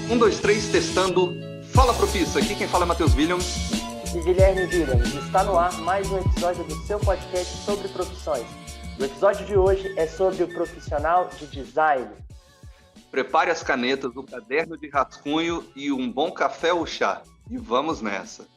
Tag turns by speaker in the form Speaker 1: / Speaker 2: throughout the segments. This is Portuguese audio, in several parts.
Speaker 1: Um, dois, três, testando. Fala, Profissa. Aqui quem fala é Matheus Williams.
Speaker 2: E Guilherme Williams. Está no ar mais um episódio do seu podcast sobre profissões. O episódio de hoje é sobre o profissional de design.
Speaker 1: Prepare as canetas, o caderno de rascunho e um bom café ou chá. E vamos nessa.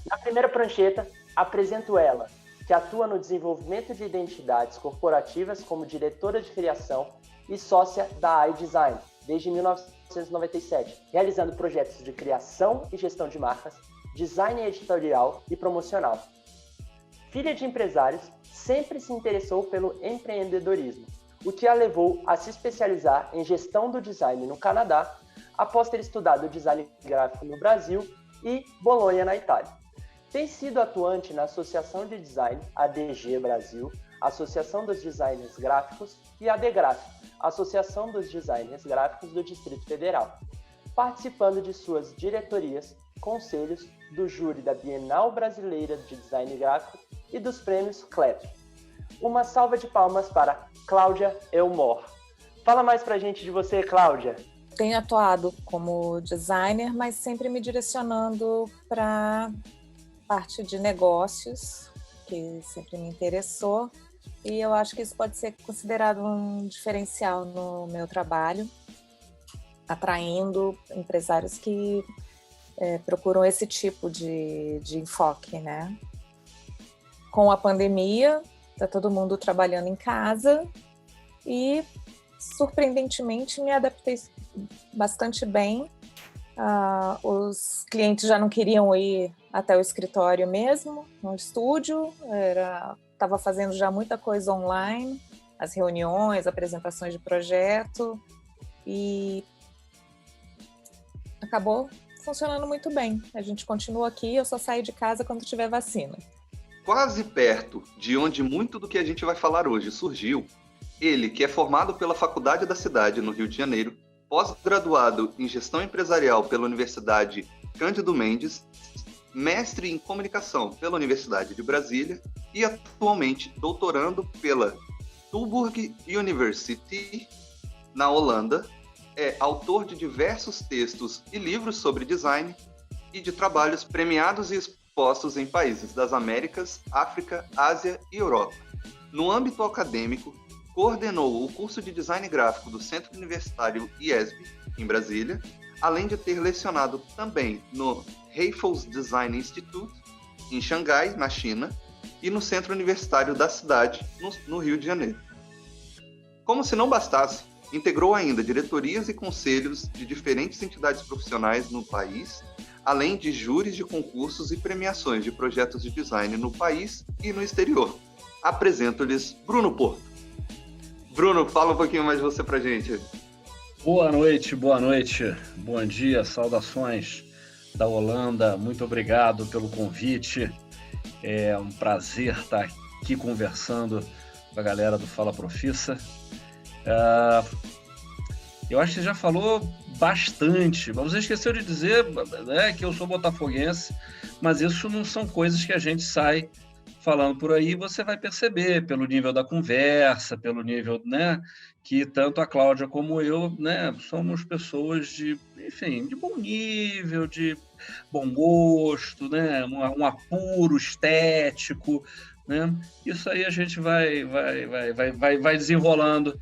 Speaker 2: Na primeira prancheta, apresento ela, que atua no desenvolvimento de identidades corporativas como diretora de criação e sócia da iDesign, desde 1997, realizando projetos de criação e gestão de marcas, design editorial e promocional. Filha de empresários, sempre se interessou pelo empreendedorismo, o que a levou a se especializar em gestão do design no Canadá, após ter estudado design gráfico no Brasil e Bolonha, na Itália. Tem sido atuante na Associação de Design, ADG Brasil, Associação dos Designers Gráficos e ADGRAF, Associação dos Designers Gráficos do Distrito Federal, participando de suas diretorias, conselhos, do júri da Bienal Brasileira de Design Gráfico e dos prêmios CLEP. Uma salva de palmas para Cláudia Elmore. Fala mais pra gente de você, Cláudia.
Speaker 3: Tenho atuado como designer, mas sempre me direcionando para parte de negócios, que sempre me interessou, e eu acho que isso pode ser considerado um diferencial no meu trabalho, atraindo empresários que procuram esse tipo de enfoque, né? Com a pandemia, está todo mundo trabalhando em casa e, surpreendentemente, me adaptei bastante bem. Os clientes já não queriam ir até o escritório mesmo, no estúdio, estava fazendo já muita coisa online, as reuniões, apresentações de projeto, e acabou funcionando muito bem. A gente continua aqui, eu só saio de casa quando tiver vacina.
Speaker 1: Quase perto de onde muito do que a gente vai falar hoje surgiu, ele, que é formado pela Faculdade da Cidade, no Rio de Janeiro, pós-graduado em Gestão Empresarial pela Universidade Cândido Mendes, mestre em Comunicação pela Universidade de Brasília e atualmente doutorando pela Tilburg University, na Holanda. É autor de diversos textos e livros sobre design e de trabalhos premiados e expostos em países das Américas, África, Ásia e Europa. No âmbito acadêmico, coordenou o curso de Design Gráfico do Centro Universitário IESB, em Brasília, além de ter lecionado também no Raffles Design Institute, em Xangai, na China, e no Centro Universitário da Cidade, no Rio de Janeiro. Como se não bastasse, integrou ainda diretorias e conselhos de diferentes entidades profissionais no país, além de júris de concursos e premiações de projetos de design no país e no exterior. Apresento-lhes Bruno Porto. Bruno, fala um pouquinho mais de você pra gente.
Speaker 4: Boa noite. Bom dia, saudações da Holanda. Muito obrigado pelo convite. É um prazer estar aqui conversando com a galera do Fala Profissa. Eu acho que você já falou bastante, mas você esqueceu de dizer, né, que eu sou botafoguense, mas isso não são coisas que a gente sai falando por aí. Você vai perceber pelo nível da conversa, pelo nível, né, que tanto a Cláudia como eu, né, somos pessoas de bom nível, de bom gosto, né, um apuro estético, né? Isso aí a gente vai desenrolando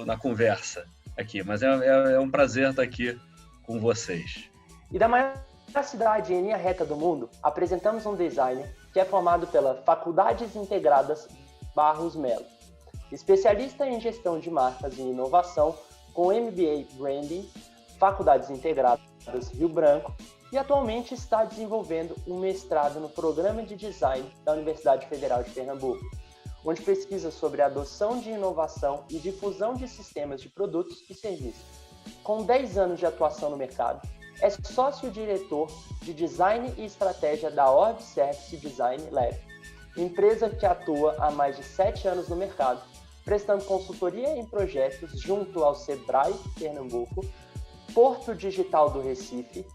Speaker 4: na conversa aqui, mas é um prazer estar aqui com vocês.
Speaker 2: E da maior cidade em linha reta do mundo, apresentamos um designer que é formado pela Faculdades Integradas Barros Melo, especialista em gestão de marcas e inovação com MBA Branding, Faculdades Integradas Rio Branco, e atualmente está desenvolvendo um mestrado no Programa de Design da Universidade Federal de Pernambuco, onde pesquisa sobre a adoção de inovação e difusão de sistemas de produtos e serviços. Com 10 anos de atuação no mercado, é sócio-diretor de Design e Estratégia da Orb Service Design Lab, empresa que atua há mais de 7 anos no mercado, prestando consultoria em projetos junto ao Sebrae Pernambuco, Porto Digital do Recife,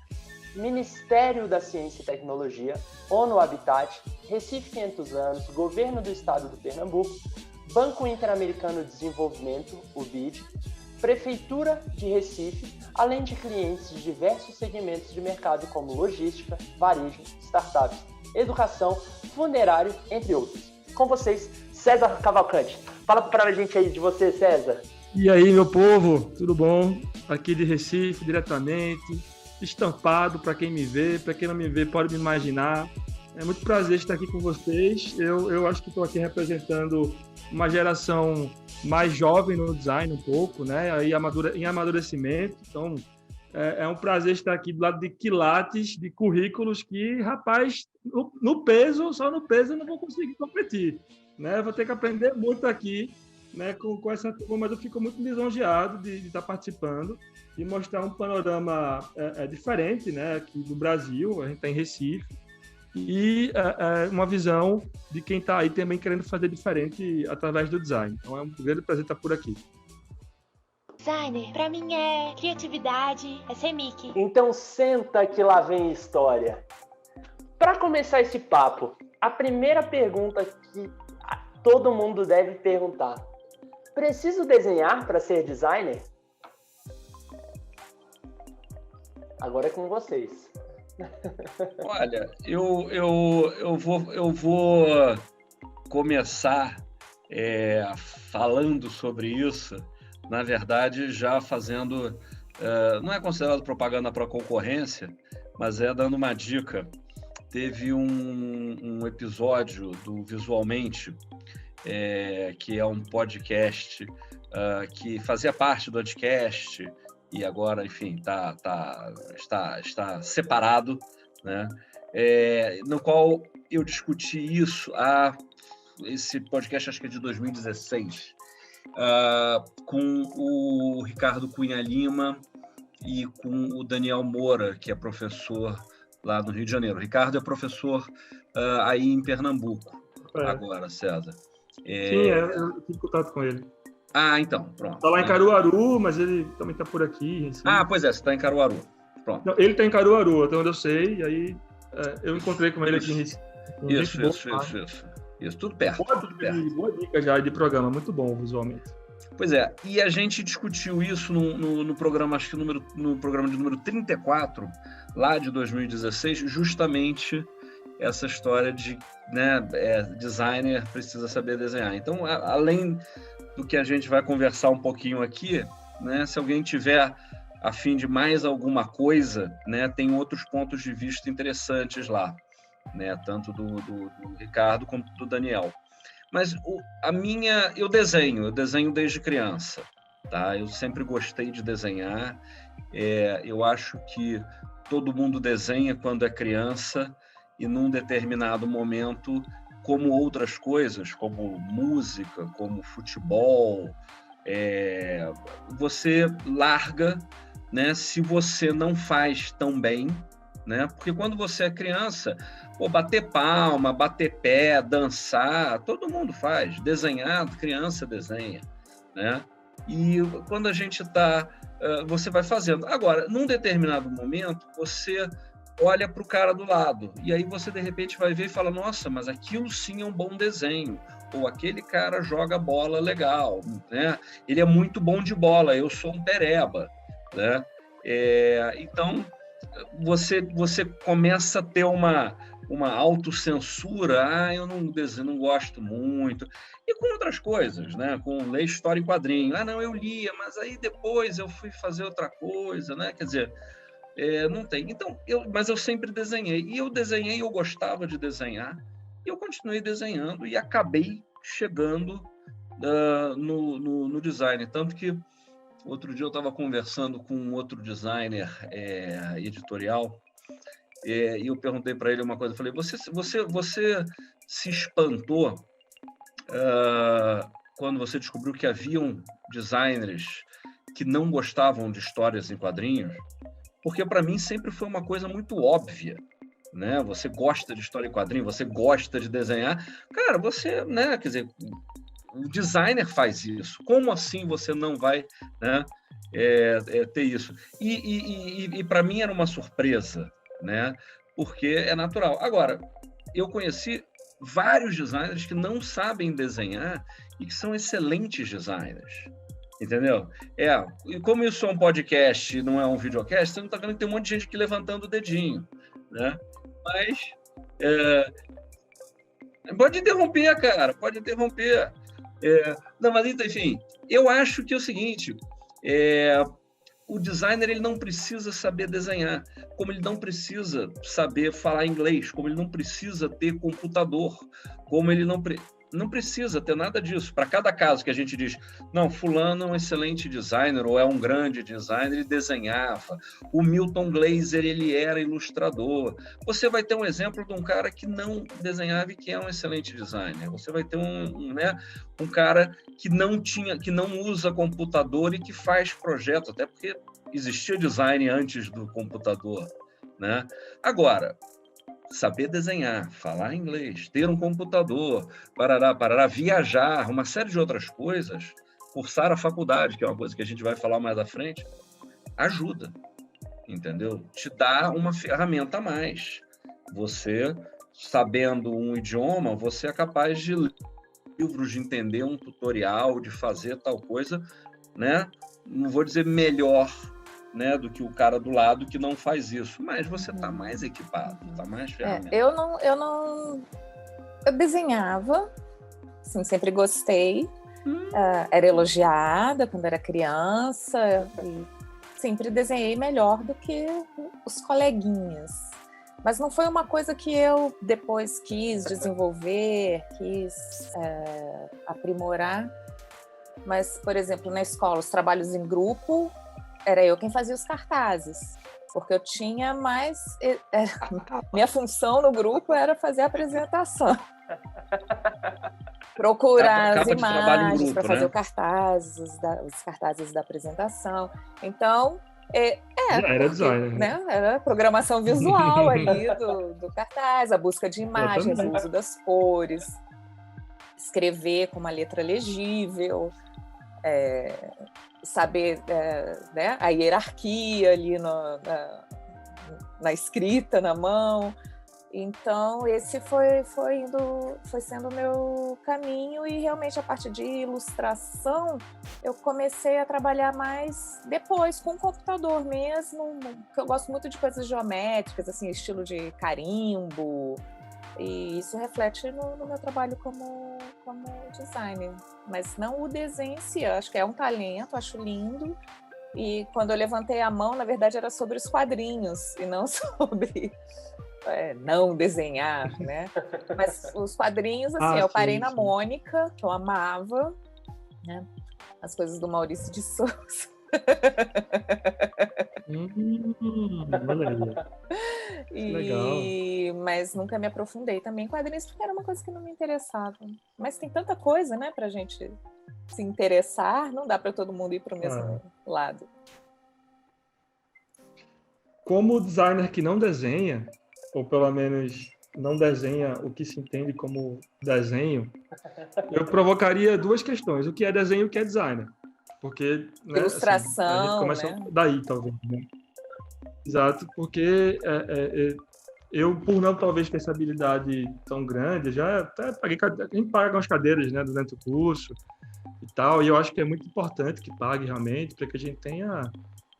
Speaker 2: Ministério da Ciência e Tecnologia, ONU Habitat, Recife 500 anos, Governo do Estado do Pernambuco, Banco Interamericano de Desenvolvimento, o BID, Prefeitura de Recife, além de clientes de diversos segmentos de mercado como logística, varejo, startups, educação, funerário, entre outros. Com vocês, César Cavalcante. Fala pra gente aí de você, César.
Speaker 5: E aí, meu povo, tudo bom? Aqui de Recife, diretamente, estampado para quem me vê, para quem não me vê pode me imaginar. É muito prazer estar aqui com vocês. Eu acho que estou aqui representando uma geração mais jovem no design um pouco, né? Aí em amadurecimento. Então, é um prazer estar aqui do lado de quilates, de currículos que, rapaz, no peso, só no peso eu não vou conseguir competir, né? Vou ter que aprender muito aqui, né, com essa turma, mas eu fico muito lisonjeado de estar participando e mostrar um panorama diferente, né, aqui do Brasil. A gente está em Recife, e uma visão de quem está aí também querendo fazer diferente através do design. Então é um grande prazer estar por aqui.
Speaker 6: Designer, pra mim é criatividade, é ser Mickey.
Speaker 2: Então senta que lá vem história. Para começar esse papo, a primeira pergunta que todo mundo deve perguntar: preciso desenhar para ser designer? Agora é com vocês.
Speaker 4: Olha, eu vou começar falando sobre isso, na verdade, já fazendo, não é considerado propaganda para concorrência, mas dando uma dica. Teve um episódio do Visualmente, que é um podcast que fazia parte do Anticast, e agora, enfim, está separado, né? No qual eu discuti isso, esse podcast acho que é de 2016, com o Ricardo Cunha Lima e com o Daniel Moura, que é professor lá no Rio de Janeiro. O Ricardo é professor aí em Pernambuco, agora, César.
Speaker 5: Sim, eu tive contato com ele.
Speaker 4: Ah, então, pronto.
Speaker 5: Está lá em Caruaru, mas ele também está por aqui. Assim.
Speaker 4: Ah, pois é, você está em Caruaru. Pronto.
Speaker 5: Não, ele está em Caruaru, até onde eu sei, e aí eu encontrei com ele aqui em Recife.
Speaker 4: Isso, tudo perto.
Speaker 5: Boa dica já de programa, muito bom visualmente.
Speaker 4: Pois é, e a gente discutiu isso no programa, acho que no programa de número 34, lá de 2016, justamente essa história de, né, designer precisa saber desenhar. Então, além do que a gente vai conversar um pouquinho aqui, né, se alguém tiver a fim de mais alguma coisa, né, tem outros pontos de vista interessantes lá, né, tanto do Ricardo como do Daniel. Mas eu desenho desde criança, tá? Eu sempre gostei de desenhar. Eu acho que todo mundo desenha quando é criança e num determinado momento, como outras coisas, como música, como futebol, você larga, né, se você não faz tão bem, né? Porque quando você é criança, bater palma, bater pé, dançar, todo mundo faz. Desenhar, criança desenha, né? E quando a gente você vai fazendo. Agora, num determinado momento, você olha para o cara do lado, e aí você, de repente, vai ver e fala: nossa, mas aquilo sim é um bom desenho, ou aquele cara joga bola legal, né? Ele é muito bom de bola, eu sou um pereba, né? Então, você começa a ter uma autocensura. Eu não gosto muito. E com outras coisas, né? Com ler história em quadrinho. Não, eu lia, mas aí depois eu fui fazer outra coisa, né? Quer dizer, não tem. Então, mas eu sempre desenhei. E eu gostava de desenhar. E eu continuei desenhando e acabei chegando no design. Tanto que outro dia eu estava conversando com um outro designer editorial, e eu perguntei para ele uma coisa. Eu falei: você se espantou quando você descobriu que haviam designers que não gostavam de histórias em quadrinhos? Porque para mim sempre foi uma coisa muito óbvia, né? Você gosta de história em quadrinho, você gosta de desenhar, cara, você, né? Quer dizer, o designer faz isso. Como assim você não vai, né, ter isso? E para mim era uma surpresa, né? Porque é natural. Agora, eu conheci vários designers que não sabem desenhar e que são excelentes designers, Entendeu? E como isso é um podcast, não é um videocast, você não está vendo que tem um monte de gente aqui levantando o dedinho, né? Mas pode interromper, cara, pode interromper. Não, mas enfim, eu acho que é o seguinte, o designer ele não precisa saber desenhar, como ele não precisa saber falar inglês, como ele não precisa ter computador, como ele não precisa ter nada disso. Para cada caso que a gente diz, não, fulano é um excelente designer ou é um grande designer, ele desenhava. O Milton Glaser, ele era ilustrador. Você vai ter um exemplo de um cara que não desenhava e que é um excelente designer. Você vai ter um cara que não usa computador e que faz projeto, até porque existia design antes do computador, né? Agora, saber desenhar, falar inglês, ter um computador, parará, viajar, uma série de outras coisas, cursar a faculdade, que é uma coisa que a gente vai falar mais à frente, ajuda, entendeu? Te dá uma ferramenta a mais. Você, sabendo um idioma, você é capaz de ler livros, de entender um tutorial, de fazer tal coisa, né? Não vou dizer melhor, né, do que o cara do lado que não faz isso, mas você está mais equipado, está mais ferramenta.
Speaker 3: Eu desenhava, assim, sempre gostei, era elogiada quando era criança e sempre desenhei melhor do que os coleguinhas, mas não foi uma coisa que eu depois quis desenvolver, quis aprimorar, mas, por exemplo, na escola, os trabalhos em grupo, era eu quem fazia os cartazes, porque eu tinha mais... minha função no grupo era fazer a apresentação. Procurar as imagens para fazer, né? Os cartazes da apresentação. Então,
Speaker 5: era designer,
Speaker 3: né? Era a programação visual ali do cartaz, a busca de imagens, o uso das cores, escrever com uma letra legível, saber né, a hierarquia ali na escrita, na mão. Então, esse foi sendo o meu caminho, e realmente a parte de ilustração eu comecei a trabalhar mais depois, com o computador mesmo, porque eu gosto muito de coisas geométricas, assim, estilo de carimbo, e isso reflete no meu trabalho como designer, mas não o desenho em si. Eu acho que é um talento, acho lindo, e quando eu levantei a mão, na verdade era sobre os quadrinhos e não sobre não desenhar, né? Mas os quadrinhos, assim, eu parei na Mônica, que eu amava, né? As coisas do Maurício de Souza. Mas nunca me aprofundei também em quadrinhos, porque era uma coisa que não me interessava. Mas tem tanta coisa, né, pra gente se interessar, não dá para todo mundo ir para o mesmo lado.
Speaker 5: Como designer que não desenha, ou pelo menos não desenha o que se entende como desenho, eu provocaria duas questões: o que é desenho e o que é designer. Porque, né,
Speaker 3: ilustração,
Speaker 5: assim, a gente começa, né? Daí, talvez. Né? Exato, porque eu, por não talvez ter essa habilidade tão grande, já até paguei, a gente paga umas cadeiras, né, durante o curso e tal, e eu acho que é muito importante que pague realmente, para que a gente tenha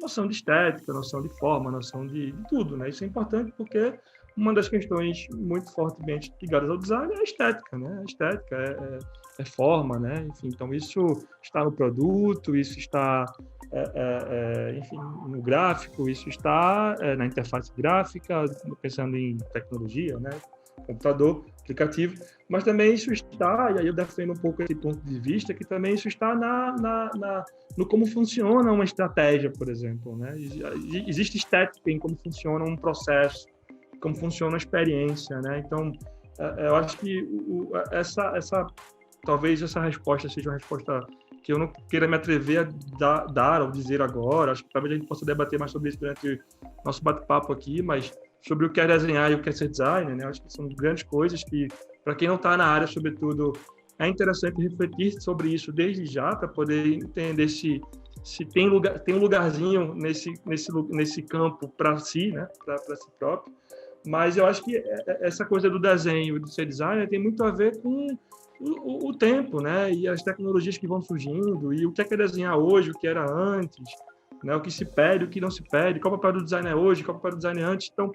Speaker 5: noção de estética, noção de forma, noção de tudo, né? Isso é importante porque uma das questões muito fortemente ligadas ao design é a estética, né? A estética é forma, né? Enfim, então isso está no produto, isso está, enfim, no gráfico, isso está na interface gráfica, pensando em tecnologia, né? Computador, aplicativo, mas também isso está, e aí eu defendo um pouco esse ponto de vista, que também isso está no como funciona uma estratégia, por exemplo, né? Existe estética em como funciona um processo, como funciona a experiência, né? Então, eu acho que talvez essa resposta seja uma resposta que eu não queira me atrever a dar ou dizer agora. Acho que talvez a gente possa debater mais sobre isso durante o nosso bate-papo aqui, mas sobre o que é desenhar e o que é ser designer, né? Acho que são grandes coisas que, para quem não está na área, sobretudo, é interessante refletir sobre isso desde já, para poder entender se tem um lugarzinho nesse campo para si, né? Para si próprio. Mas eu acho que essa coisa do desenho, de ser designer, tem muito a ver com o tempo, né? E as tecnologias que vão surgindo, e o que é desenhar hoje, o que era antes, né? O que se pede, o que não se pede, qual o papel do designer hoje, qual o papel do designer antes. Então,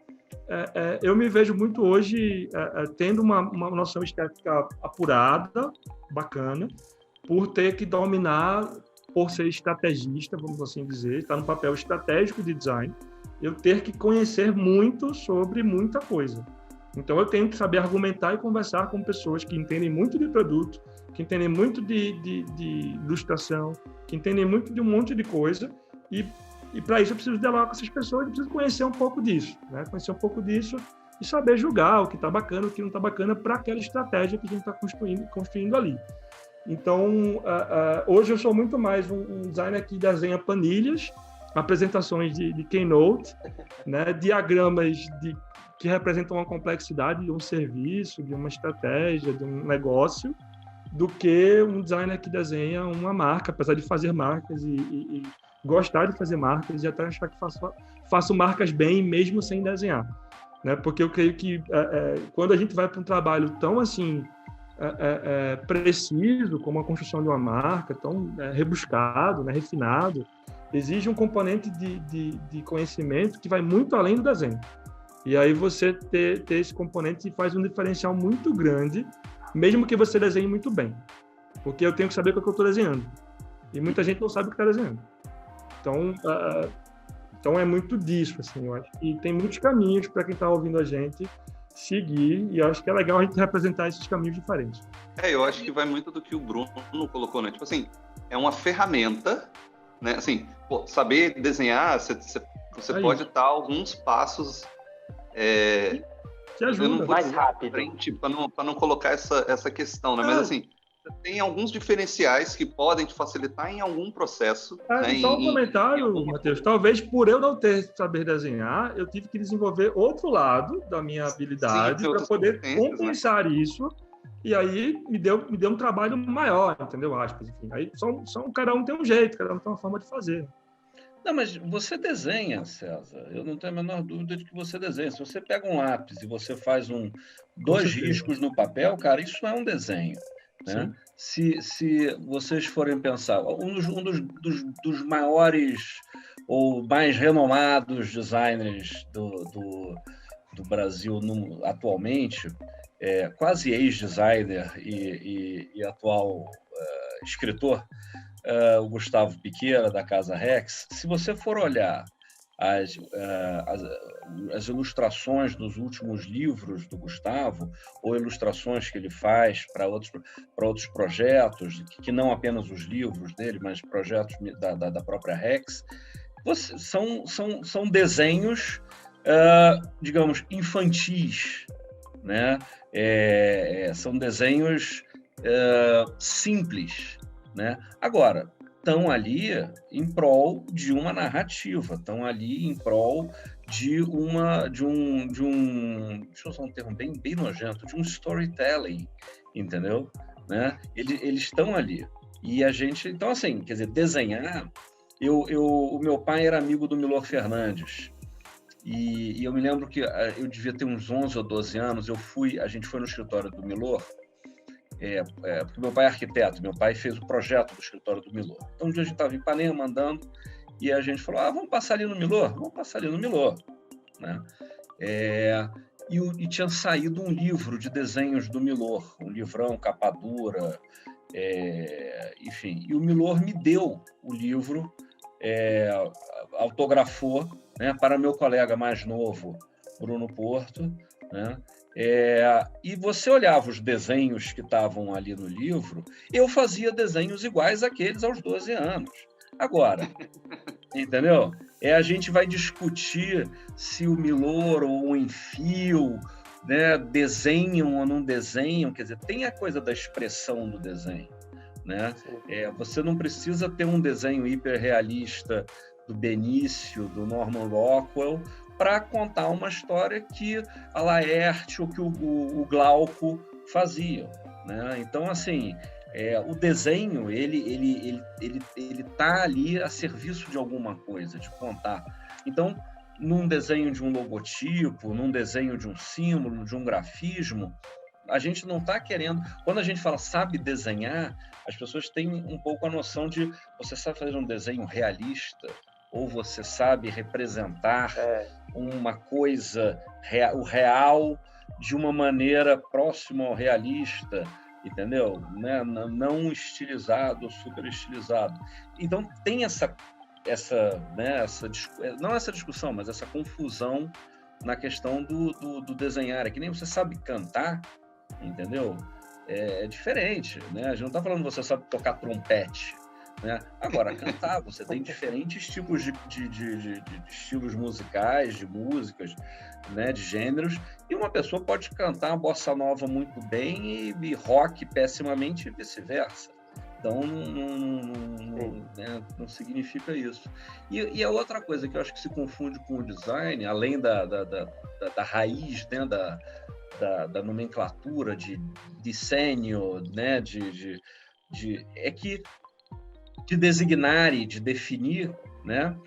Speaker 5: eu me vejo muito hoje tendo uma noção estética apurada, bacana, por ter que dominar, por ser estrategista, vamos assim dizer, estar no papel estratégico de design, eu ter que conhecer muito sobre muita coisa. Então, eu tenho que saber argumentar e conversar com pessoas que entendem muito de produto, que entendem muito de ilustração, que entendem muito de um monte de coisa, e para isso eu preciso dialogar com essas pessoas, eu preciso conhecer um pouco disso, né? Conhecer um pouco disso e saber julgar o que está bacana, o que não está bacana para aquela estratégia que a gente está construindo ali. Então, hoje eu sou muito mais um designer que desenha planilhas, apresentações de Keynote, né? Diagramas que representam uma complexidade de um serviço, de uma estratégia, de um negócio, do que um designer que desenha uma marca, apesar de fazer marcas e gostar de fazer marcas e até achar que faço marcas bem mesmo sem desenhar, né? Porque eu creio que quando a gente vai para um trabalho tão assim preciso como a construção de uma marca, tão rebuscado, né, refinado, exige um componente de conhecimento que vai muito além do desenho. E aí você ter esse componente faz um diferencial muito grande, mesmo que você desenhe muito bem, porque eu tenho que saber o que eu estou desenhando e muita gente não sabe o que está desenhando. Então é muito disso, assim, eu acho que tem muitos caminhos para quem está ouvindo a gente seguir, e eu acho que é legal a gente representar esses caminhos diferentes.
Speaker 1: Eu acho que vai muito do que o Bruno colocou, né? Tipo assim, é uma ferramenta, né? Assim, saber desenhar, você pode dar alguns passos
Speaker 5: te ajuda
Speaker 2: mais rápido
Speaker 1: para não colocar essa questão, né? Mas assim, tem alguns diferenciais que podem te facilitar em algum processo. Né?
Speaker 5: Só um comentário, Matheus. Talvez por eu não saber desenhar, eu tive que desenvolver outro lado da minha habilidade para poder compensar, né? Isso. E aí me deu um trabalho maior, entendeu? Enfim, aí cada um tem um jeito, cada um tem uma forma de fazer.
Speaker 4: Não, mas você desenha, César. Eu não tenho a menor dúvida de que você desenha. Se você pega um lápis e você faz dois riscos no papel, cara, isso é um desenho. Né? Se vocês forem pensar, um dos maiores ou mais renomados designers do Brasil atualmente, quase ex-designer e atual escritor, o Gustavo Piqueira, da Casa Rex, se você for olhar as ilustrações dos últimos livros do Gustavo, ou ilustrações que ele faz para outros projetos, que não apenas os livros dele, mas projetos da própria Rex, são desenhos, digamos, infantis, né? São desenhos simples, né? Agora, estão ali em prol de uma narrativa, estão ali em prol de um deixa eu usar um termo bem nojento, de um storytelling, entendeu? Né? Eles estão ali. E a gente, então assim, quer dizer, desenhar, o meu pai era amigo do Milor Fernandes, e eu me lembro que eu devia ter uns 11 ou 12 anos, a gente foi no escritório do Milor, porque meu pai é arquiteto, meu pai fez o projeto do escritório do Milor. Então, um dia a gente estava em Ipanema andando e a gente falou, vamos passar ali no Milor? Vamos passar ali no Milor. Né? E tinha saído um livro de desenhos do Milor, um livrão, capa dura, enfim. E o Milor me deu o livro, autografou, né, para meu colega mais novo, Bruno Porto, né? E você olhava os desenhos que estavam ali no livro, eu fazia desenhos iguais àqueles aos 12 anos. Agora, entendeu? A gente vai discutir se o Milor ou o Enfio, né, desenham ou não desenham, quer dizer, tem a coisa da expressão do desenho, né? Você não precisa ter um desenho hiperrealista do Benício, do Norman Rockwell, para contar uma história que a Laerte ou que o Glauco faziam, né? Então, assim, o desenho, ele tá ali a serviço de alguma coisa, de contar. Então, num desenho de um logotipo, num desenho de um símbolo, de um grafismo, a gente não está querendo... Quando a gente fala sabe desenhar, as pessoas têm um pouco a noção de você sabe fazer um desenho realista ou você sabe representar uma coisa, o real, de uma maneira próxima ao realista, entendeu? Né? Não estilizado, super estilizado. Então, tem não essa discussão, mas essa confusão na questão do desenhar. É que nem você sabe cantar, entendeu? É diferente, né? A gente não está falando que você sabe tocar trompete, né? Agora, cantar, você tem diferentes tipos de estilos musicais, de músicas, né? De gêneros, e uma pessoa pode cantar bossa nova muito bem e rock pessimamente e vice-versa. Então, não significa isso. E a outra coisa que eu acho que se confunde com o design, além da raiz, né, da nomenclatura de desenho, né, é que de designar e de definir, né,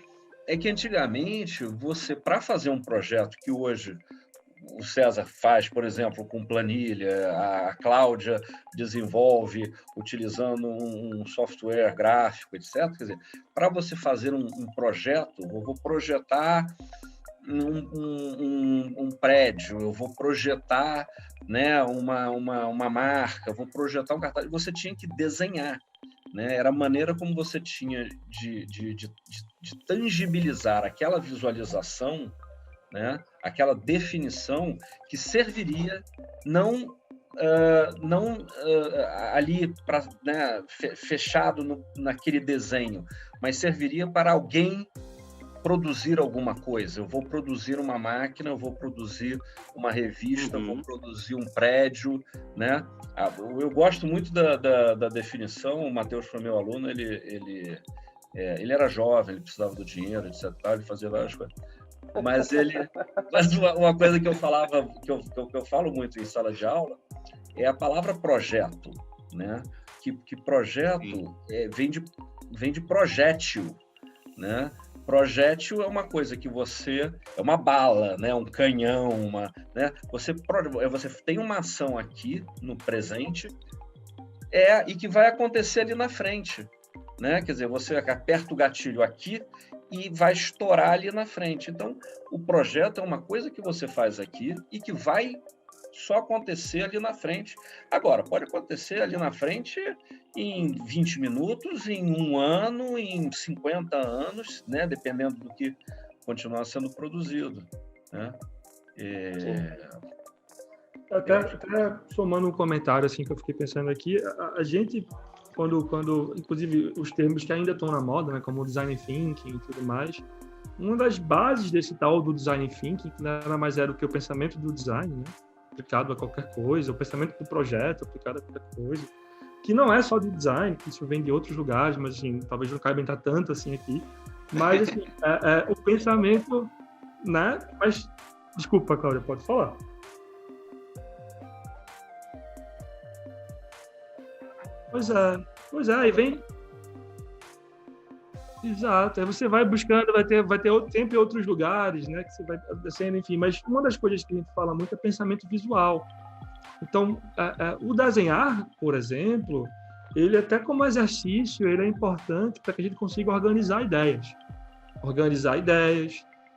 Speaker 4: é que antigamente você, para fazer um projeto que hoje o César faz, por exemplo, com planilha, a Cláudia desenvolve utilizando um software gráfico, etc. Quer dizer, para você fazer um projeto, eu vou projetar um prédio, eu vou projetar, né, uma marca, eu vou projetar um cartaz, você tinha que desenhar. Né? Era a maneira como você tinha de tangibilizar aquela visualização, né? Aquela definição que serviria não ali né, fechado naquele desenho, mas serviria para alguém produzir alguma coisa. Eu vou produzir uma máquina, eu vou produzir uma revista, eu vou produzir um prédio, né? Eu gosto muito da definição. O Matheus foi meu aluno, ele era jovem, ele precisava do dinheiro, etc. Ele fazia várias coisas. Mas uma coisa que eu falava, que eu falo muito em sala de aula, é a palavra projeto, né? Que projeto vem de projétil, né? Projétil é uma coisa que é uma bala, né? Um canhão, né? Você tem uma ação aqui no presente e que vai acontecer ali na frente, né? Quer dizer, você aperta o gatilho aqui e vai estourar ali na frente. Então, o projeto é uma coisa que você faz aqui e que vai só acontecer ali na frente. Agora, pode acontecer ali na frente em 20 minutos, em 1 ano, em 50 anos, né? Dependendo do que continuar sendo produzido, né?
Speaker 5: Até somando um comentário assim que eu fiquei pensando aqui, a gente quando inclusive os termos que ainda estão na moda, né, como o design thinking e tudo mais, uma das bases desse tal do design thinking, que nada mais é do que o pensamento do design, né, aplicado a qualquer coisa, o pensamento do projeto aplicado a qualquer coisa, que não é só de design, que isso vem de outros lugares, mas assim, talvez não caiba entrar tanto assim aqui, mas assim, o pensamento, né, mas desculpa, Cláudia, pode falar. Pois é, e vem... Exato, aí você vai buscando, vai ter outro tempo em outros lugares, né, que você vai descendo, enfim, mas uma das coisas que a gente fala muito é pensamento visual. Então, o desenhar, por exemplo, ele até como exercício, ele é importante para que a gente consiga organizar ideias,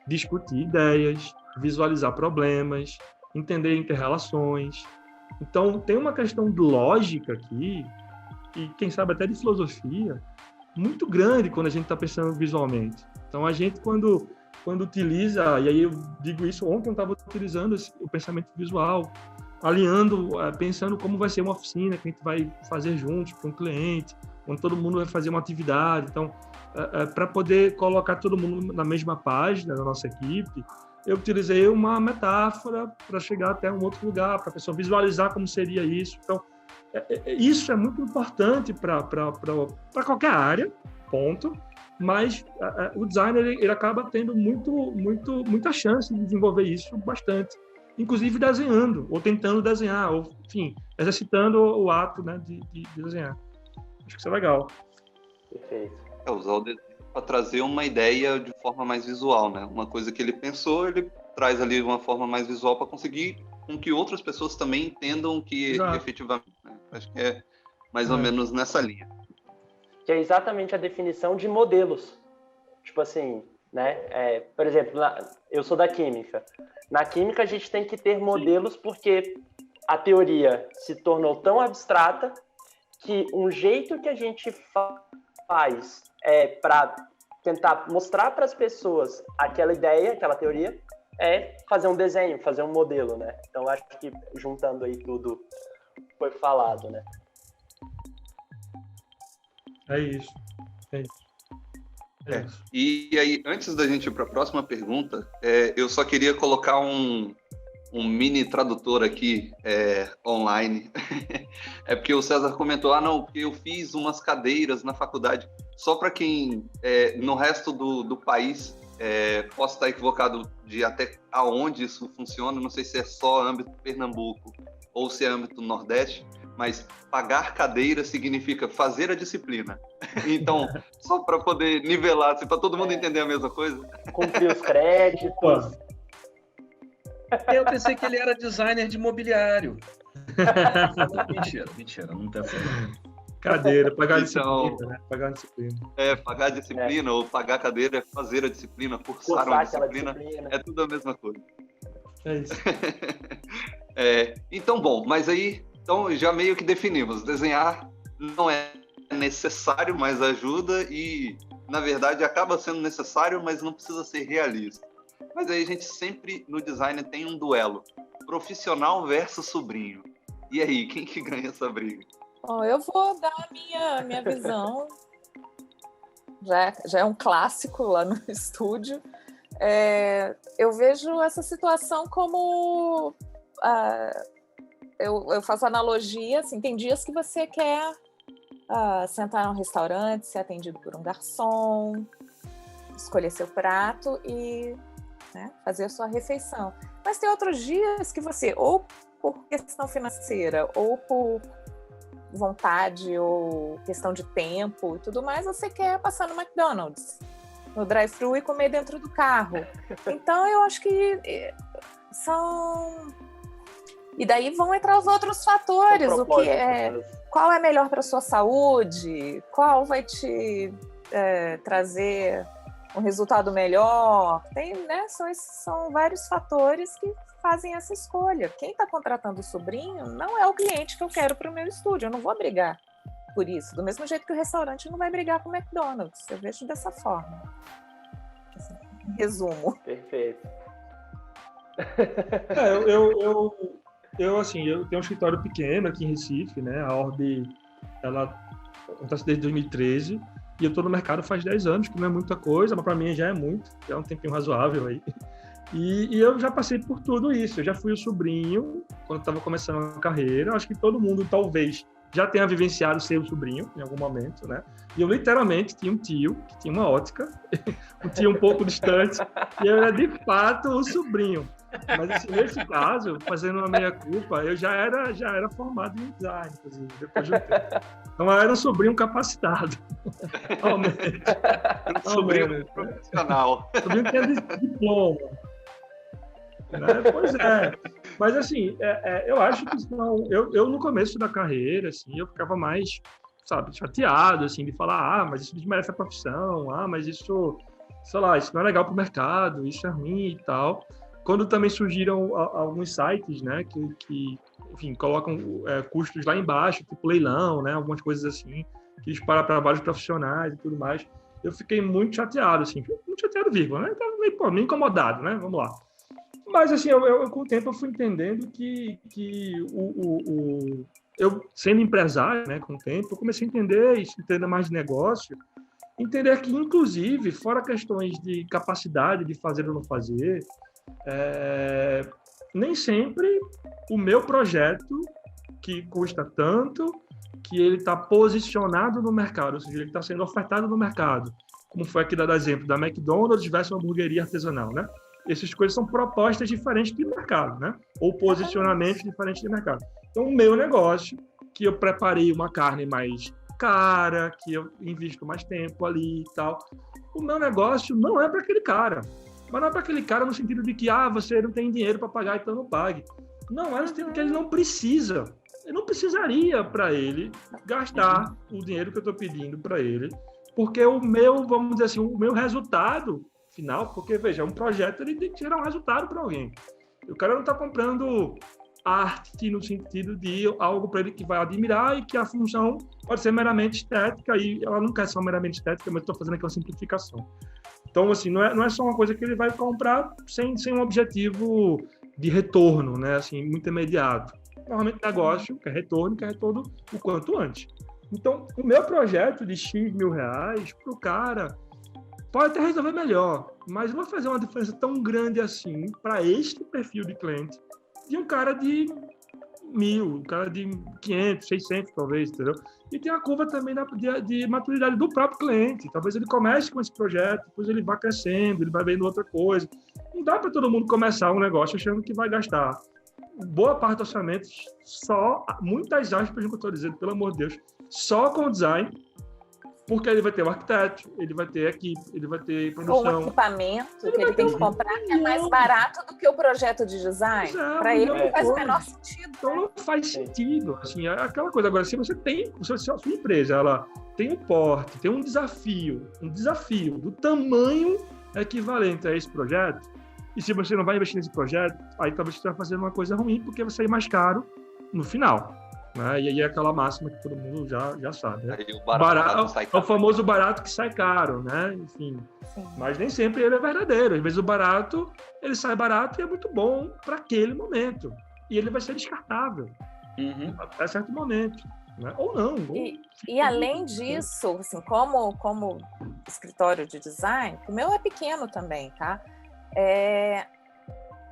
Speaker 5: discutir ideias, visualizar problemas, entender inter-relações. Então, tem uma questão de lógica aqui, e quem sabe até de filosofia, muito grande quando a gente está pensando visualmente. Então, a gente, quando utiliza, e aí eu digo isso, ontem eu estava utilizando o pensamento visual, alinhando, pensando como vai ser uma oficina que a gente vai fazer juntos para um cliente, onde todo mundo vai fazer uma atividade. Então, para poder colocar todo mundo na mesma página da nossa equipe, eu utilizei uma metáfora para chegar até um outro lugar, para a pessoa visualizar como seria isso. Então, isso é muito importante para qualquer área, ponto, mas o designer ele acaba tendo muita chance de desenvolver isso bastante, inclusive desenhando, ou tentando desenhar, ou, enfim, exercitando o ato, né, de desenhar. Acho que isso é legal.
Speaker 2: Perfeito.
Speaker 1: Usar o desenho para trazer uma ideia de forma mais visual, né? Uma coisa que ele pensou, ele traz ali de uma forma mais visual para conseguir com que outras pessoas também entendam que
Speaker 5: Exato.
Speaker 1: efetivamente, né? Acho que é mais ou menos nessa linha.
Speaker 2: Que é exatamente a definição de modelos. Tipo assim, né? Por exemplo, eu sou da química. Na química a gente tem que ter modelos porque a teoria se tornou tão abstrata que um jeito que a gente faz para tentar mostrar para as pessoas aquela ideia, aquela teoria, é fazer um desenho, fazer um modelo, né? Então acho que juntando aí tudo foi falado, né?
Speaker 5: É isso.
Speaker 1: E aí, antes da gente ir para a próxima pergunta, eu só queria colocar um mini tradutor aqui online. É porque o César comentou, não, porque eu fiz umas cadeiras na faculdade. Só para quem, no resto do país, posso estar equivocado de até aonde isso funciona, não sei se é só âmbito Pernambuco ou se é âmbito Nordeste, mas pagar cadeira significa fazer a disciplina. Então, só para poder nivelar, assim, para todo mundo entender a mesma coisa.
Speaker 2: Cumprir os créditos.
Speaker 4: Eu pensei que ele era designer de mobiliário. Mentira, não tem problema.
Speaker 5: Cadeira, pagar
Speaker 1: Então,
Speaker 5: disciplina, né? Pagar disciplina.
Speaker 1: Pagar a disciplina ou pagar a cadeira é fazer a disciplina, cursar uma disciplina, é tudo a mesma coisa.
Speaker 5: É isso.
Speaker 1: Então, bom, mas aí então, já meio que definimos, desenhar não é necessário, mas ajuda e, na verdade, acaba sendo necessário, mas não precisa ser realista. Mas aí a gente sempre, no design, tem um duelo, profissional versus sobrinho. E aí, quem que ganha essa briga?
Speaker 3: Bom, eu vou dar a minha visão, já é um clássico lá no estúdio. Eu vejo essa situação como... Eu faço analogia, assim, tem dias que você quer sentar num restaurante, ser atendido por um garçom, escolher seu prato e, né, fazer a sua refeição. Mas tem outros dias que você, ou por questão financeira, ou por vontade, ou questão de tempo e tudo mais, você quer passar no McDonald's, no drive-thru e comer dentro do carro. Então, eu acho que são... E daí vão entrar os outros fatores, qual é melhor para a sua saúde, qual vai te trazer um resultado melhor. Tem, né, são vários fatores que fazem essa escolha. Quem está contratando o sobrinho não é o cliente que eu quero para o meu estúdio, eu não vou brigar por isso. Do mesmo jeito que o restaurante não vai brigar com o McDonald's, eu vejo dessa forma. Assim, em resumo.
Speaker 2: Perfeito.
Speaker 5: Eu tenho um escritório pequeno aqui em Recife, né? A Orbe, ela acontece desde 2013 e eu estou no mercado faz 10 anos, que não é muita coisa, mas para mim já é muito, já é um tempinho razoável aí. E eu já passei por tudo isso, eu já fui o sobrinho quando estava começando a carreira, acho que todo mundo talvez já tenha vivenciado ser o sobrinho em algum momento, né? E eu literalmente tinha um tio que tinha uma ótica, um tio um pouco distante, e eu era de fato o sobrinho. Mas assim, nesse caso, fazendo uma meia-culpa, eu já era formado em design, inclusive, depois de um tempo. Então eu era um sobrinho capacitado.
Speaker 1: Sobrinho profissional.
Speaker 5: Sobrinho que tinha diploma. Né? Pois é. Mas assim, eu acho que eu no começo da carreira, assim, eu ficava mais, sabe, chateado, assim, de falar, mas isso desmerece a profissão, mas isso, sei lá, isso não é legal para o mercado, isso é ruim e tal. Quando também surgiram alguns sites, né, que enfim, colocam custos lá embaixo, tipo leilão, né, algumas coisas assim, que disparam para vários profissionais e tudo mais, eu fiquei muito chateado, assim, muito chateado, vírgula, né, tava meio incomodado, né, vamos lá. Mas, assim, eu com o tempo eu fui entendendo que eu, sendo empresário, né, com o tempo, eu comecei a entender mais de negócio, entender que, inclusive, fora questões de capacidade de fazer ou não fazer, nem sempre o meu projeto, que custa tanto, que ele está posicionado no mercado, ou seja, ele está sendo ofertado no mercado, como foi aqui dado exemplo da McDonald's versus uma hamburgueria artesanal, né? Essas coisas são propostas diferentes de mercado, né? Ou posicionamentos diferentes de mercado. Então, o meu negócio, que eu preparei uma carne mais cara, que eu invisto mais tempo ali e tal, o meu negócio não é para aquele cara. Mas não é para aquele cara no sentido de que você não tem dinheiro para pagar, então não pague. Não é esse tempo que ele não precisa. Eu não precisaria para ele gastar o dinheiro que eu estou pedindo para ele, porque o meu, vamos dizer assim, o meu resultado final, porque, veja, um projeto ele tem que gerar um resultado para alguém. O cara não está comprando arte no sentido de algo para ele que vai admirar e que a função pode ser meramente estética, e ela não quer ser meramente estética, mas estou fazendo aqui uma simplificação. Então, assim, não é só uma coisa que ele vai comprar sem um objetivo de retorno, né? Assim, muito imediato. Normalmente negócio quer retorno o quanto antes. Então, o meu projeto de X mil reais, para o cara, pode até resolver melhor, mas não vai fazer uma diferença tão grande assim para este perfil de cliente de um cara de 1.000, um cara de 500, 600 talvez, entendeu? E tem a curva também de maturidade do próprio cliente. Talvez ele comece com esse projeto, depois ele vá crescendo, ele vai vendo outra coisa. Não dá para todo mundo começar um negócio achando que vai gastar boa parte do orçamento só, muitas aspas que eu estou dizendo, pelo amor de Deus, só com design, porque ele vai ter o arquiteto, ele vai ter equipe, ele vai ter produção.
Speaker 3: Ou um equipamento que ele tem que comprar que é mais barato do que o projeto de design. Para ele não faz o menor sentido.
Speaker 5: Então não faz sentido. Assim, é aquela coisa. Agora, se você tem, se a sua empresa ela tem um porte, tem um desafio do tamanho equivalente a esse projeto, e se você não vai investir nesse projeto, aí talvez você vai fazer uma coisa ruim, porque vai sair mais caro no final. Né? E aí é aquela máxima que todo mundo já sabe. Né?
Speaker 1: Aí o barato sai caro.
Speaker 5: É o famoso barato que sai caro, né? Enfim.
Speaker 3: Sim.
Speaker 5: Mas nem sempre ele é verdadeiro. Às vezes o barato, ele sai barato e é muito bom para aquele momento. E ele vai ser descartável até certo momento. Né? Ou não.
Speaker 3: E além disso, assim, como escritório de design, o meu é pequeno também, tá?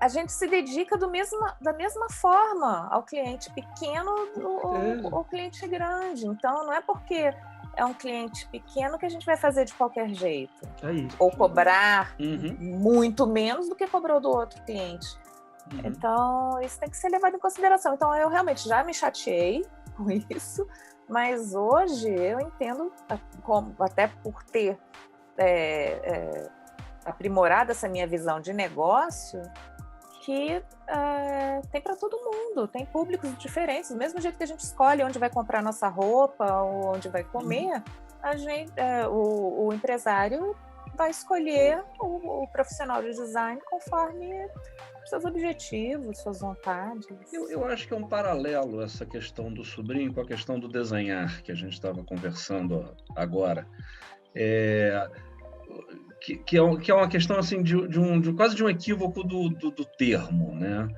Speaker 3: A gente se dedica da mesma forma ao cliente pequeno ou ao cliente grande. Então, não é porque é um cliente pequeno que a gente vai fazer de qualquer jeito.
Speaker 5: É isso.
Speaker 3: Ou cobrar muito menos do que cobrou do outro cliente. Então, isso tem que ser levado em consideração. Então, eu realmente já me chateei com isso, mas hoje eu entendo, até por ter aprimorado essa minha visão de negócio, que tem para todo mundo, tem públicos diferentes. Do mesmo jeito que a gente escolhe onde vai comprar nossa roupa ou onde vai comer, o empresário vai escolher o profissional de design conforme seus objetivos, suas vontades.
Speaker 4: Eu acho que é um paralelo essa questão do sobrinho com a questão do desenhar, que a gente estava conversando agora. Que é uma questão assim, quase de um equívoco do termo, né?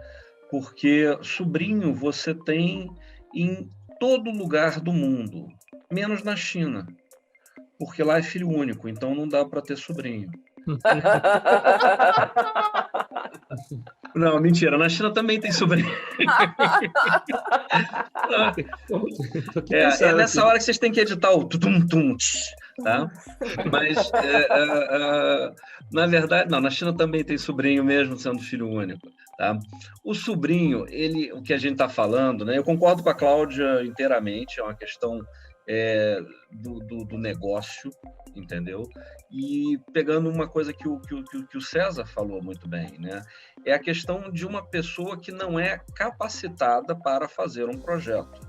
Speaker 4: Porque sobrinho você tem em todo lugar do mundo, menos na China, porque lá é filho único, então não dá para ter sobrinho. Não, mentira, na China também tem sobrinho. É nessa hora que vocês têm que editar o tum-tum, tá? Mas, na verdade, não, na China também tem sobrinho mesmo sendo filho único, tá? O sobrinho, o que a gente está falando, né? Eu concordo com a Cláudia inteiramente, é uma questão do negócio, entendeu? E pegando uma coisa que o César falou muito bem, né? É a questão de uma pessoa que não é capacitada para fazer um projeto.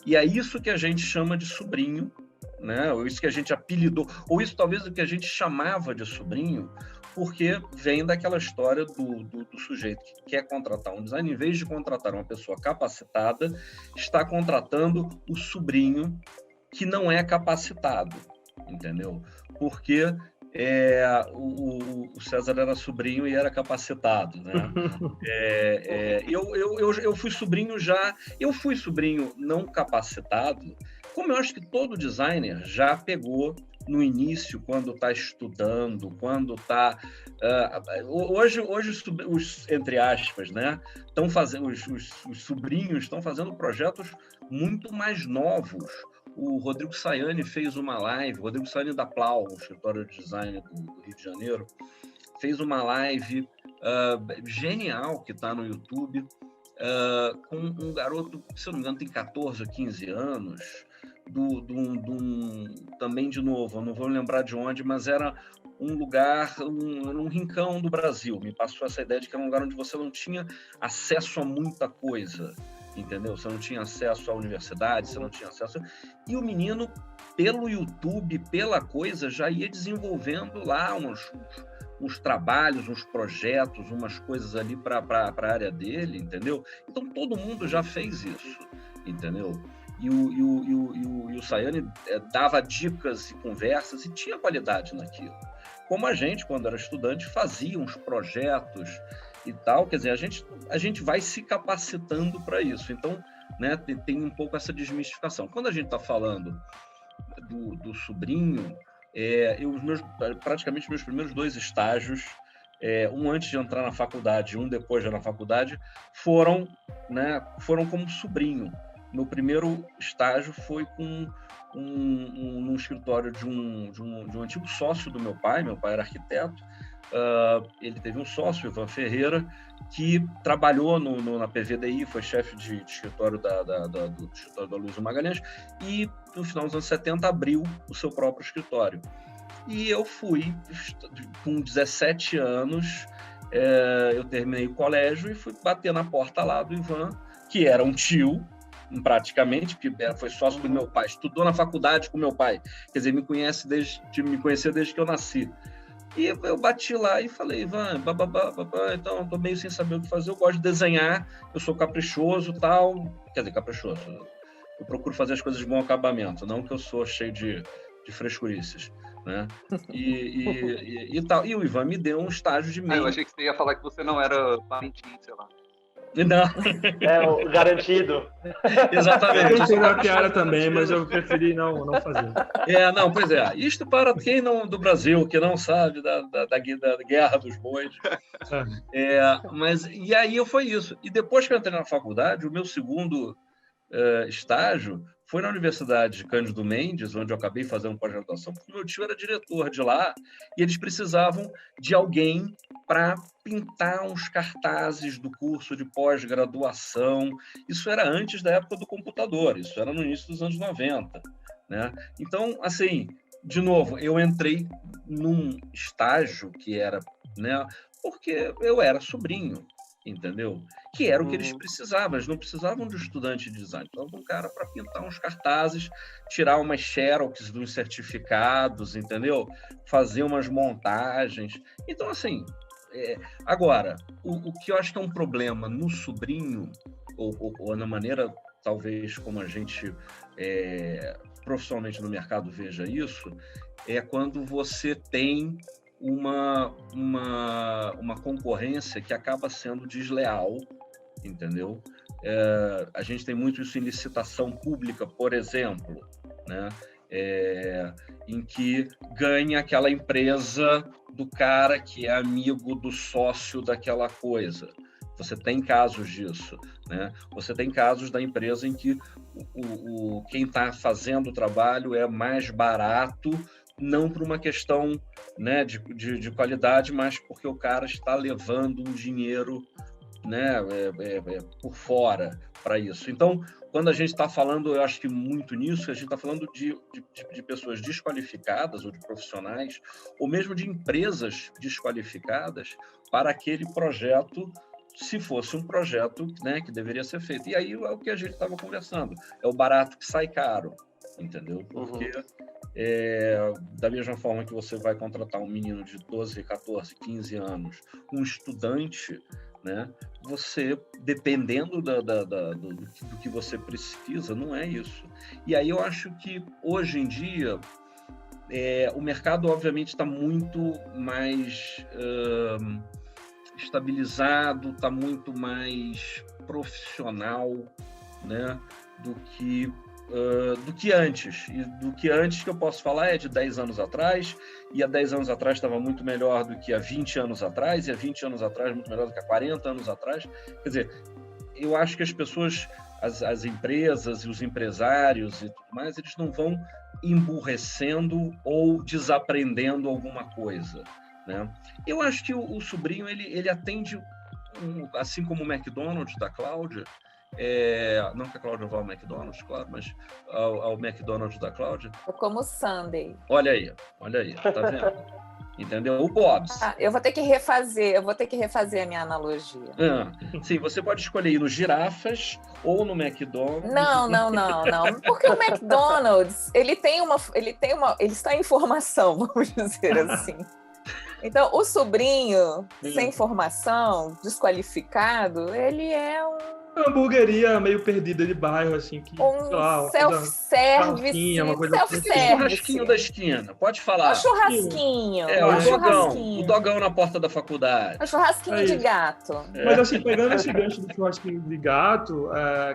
Speaker 4: E é isso que a gente chama de sobrinho, né? Ou isso que a gente apelidou, ou isso talvez o que a gente chamava de sobrinho, porque vem daquela história do sujeito que quer contratar um design, em vez de contratar uma pessoa capacitada, está contratando o sobrinho que não é capacitado, entendeu? Porque o César era sobrinho e era capacitado, né? Eu fui sobrinho eu fui sobrinho não capacitado, como eu acho que todo designer já pegou no início, quando está estudando, quando está... hoje os entre aspas, né, estão fazendo, os sobrinhos estão fazendo projetos muito mais novos. O Rodrigo Sayani fez uma live, o Rodrigo Sayani da Plau, o escritório de design do Rio de Janeiro, fez uma live genial que está no YouTube, com um garoto, se eu não me engano, tem 14 ou 15 anos, também, de novo, eu não vou lembrar de onde, mas era um lugar, um rincão do Brasil. Me passou essa ideia de que era um lugar onde você não tinha acesso a muita coisa, entendeu? Você não tinha acesso à universidade, você não tinha acesso... E o menino, pelo YouTube, pela coisa, já ia desenvolvendo lá uns trabalhos, uns projetos, umas coisas ali para a área dele, entendeu? Então, todo mundo já fez isso, entendeu? E o Sayane dava dicas e conversas e tinha qualidade naquilo. Como a gente, quando era estudante, fazia uns projetos e tal, quer dizer, a gente vai se capacitando para isso. Então, né, tem um pouco essa desmistificação. Quando a gente está falando do sobrinho, praticamente meus primeiros 2 estágios, um antes de entrar na faculdade, um depois de na faculdade, foram como sobrinho. Meu primeiro estágio foi com num escritório de um antigo sócio do meu pai era arquiteto. Ele teve um sócio, Ivan Ferreira, que trabalhou na PVDI, foi chefe de escritório do escritório da Luiza Magalhães, e no final dos anos 70 abriu o seu próprio escritório. E eu fui, com 17 anos, eu terminei o colégio e fui bater na porta lá do Ivan, que era um tio, praticamente, porque foi sócio do meu pai, estudou na faculdade com meu pai, quer dizer, me conhecia desde que eu nasci. E eu bati lá e falei, Ivan, então eu tô meio sem saber o que fazer, eu gosto de desenhar, eu sou caprichoso e tal, quer dizer, caprichoso, eu procuro fazer as coisas de bom acabamento, não que eu sou cheio de frescurices, né? E tal. E o Ivan me deu um estágio de meio.
Speaker 1: Eu achei que você ia falar que você não era parentinho, sei lá.
Speaker 4: Não.
Speaker 2: O garantido.
Speaker 4: Exatamente.
Speaker 5: Eu pensei na piada também, mas eu preferi não fazer.
Speaker 4: Não, pois é. Isto para quem do Brasil, que não sabe da Guerra dos Bois. E aí foi isso. E depois que eu entrei na faculdade, o meu segundo estágio foi na Universidade Cândido Mendes, onde eu acabei fazendo pós-graduação, porque meu tio era diretor de lá e eles precisavam de alguém para pintar uns cartazes do curso de pós-graduação. Isso era antes da época do computador, isso era no início dos anos 90, né? Então, assim, de novo, eu entrei num estágio que era, né, porque eu era sobrinho, entendeu? Que era o que eles precisavam. Eles não precisavam de um estudante de design, precisavam de um cara para pintar uns cartazes, tirar umas xerox dos certificados, entendeu? Fazer umas montagens. Então, assim, agora, o que eu acho que é um problema no sobrinho, ou na maneira, talvez, como a gente profissionalmente no mercado veja isso, é quando você tem uma concorrência que acaba sendo desleal, entendeu? A gente tem muito isso em licitação pública, por exemplo, né? Em que ganha aquela empresa do cara que é amigo do sócio daquela coisa. Você tem casos disso, né? Você tem casos da empresa em que quem está fazendo o trabalho é mais barato, não por uma questão, né, de qualidade, mas porque o cara está levando um dinheiro, né, por fora para isso. Então, quando a gente está falando, eu acho que muito nisso, a gente está falando de pessoas desqualificadas ou de profissionais, ou mesmo de empresas desqualificadas para aquele projeto, se fosse um projeto, né, que deveria ser feito. E aí é o que a gente estava conversando, é o barato que sai caro, entendeu? Porque da mesma forma que você vai contratar um menino de 12, 14, 15 anos, um estudante, né, você, dependendo do que você precisa, não é isso. E aí eu acho que, hoje em dia, o mercado, obviamente, está muito mais estabilizado, está muito mais profissional, né, do que antes. E do que antes que eu posso falar é de 10 anos atrás, e há 10 anos atrás estava muito melhor do que há 20 anos atrás, e há 20 anos atrás muito melhor do que há 40 anos atrás. Quer dizer, eu acho que as pessoas, as empresas e os empresários e tudo mais, eles não vão emburrecendo ou desaprendendo alguma coisa, né? Eu acho que o sobrinho, ele atende, assim como o McDonald's da Cláudia, Não que a Cláudia vá ao McDonald's, claro, mas ao McDonald's da Cláudia.
Speaker 3: Eu como Sunday.
Speaker 4: Olha aí, tá vendo? Entendeu? O Bob's.
Speaker 3: Eu vou ter que refazer a minha analogia.
Speaker 4: Sim, você pode escolher ir no Girafas ou no McDonald's.
Speaker 3: Não. Porque o McDonald's, ele está em formação, vamos dizer assim. Então, o sobrinho, sem formação, desqualificado, ele é
Speaker 5: uma hamburgueria meio perdida de bairro, assim.
Speaker 3: Self-service.
Speaker 5: Uma coisa
Speaker 4: O churrasquinho da esquina, pode falar.
Speaker 3: O churrasquinho.
Speaker 4: O dogão na porta da faculdade.
Speaker 3: O churrasquinho de gato.
Speaker 5: Mas assim, pegando esse gancho do churrasquinho de gato,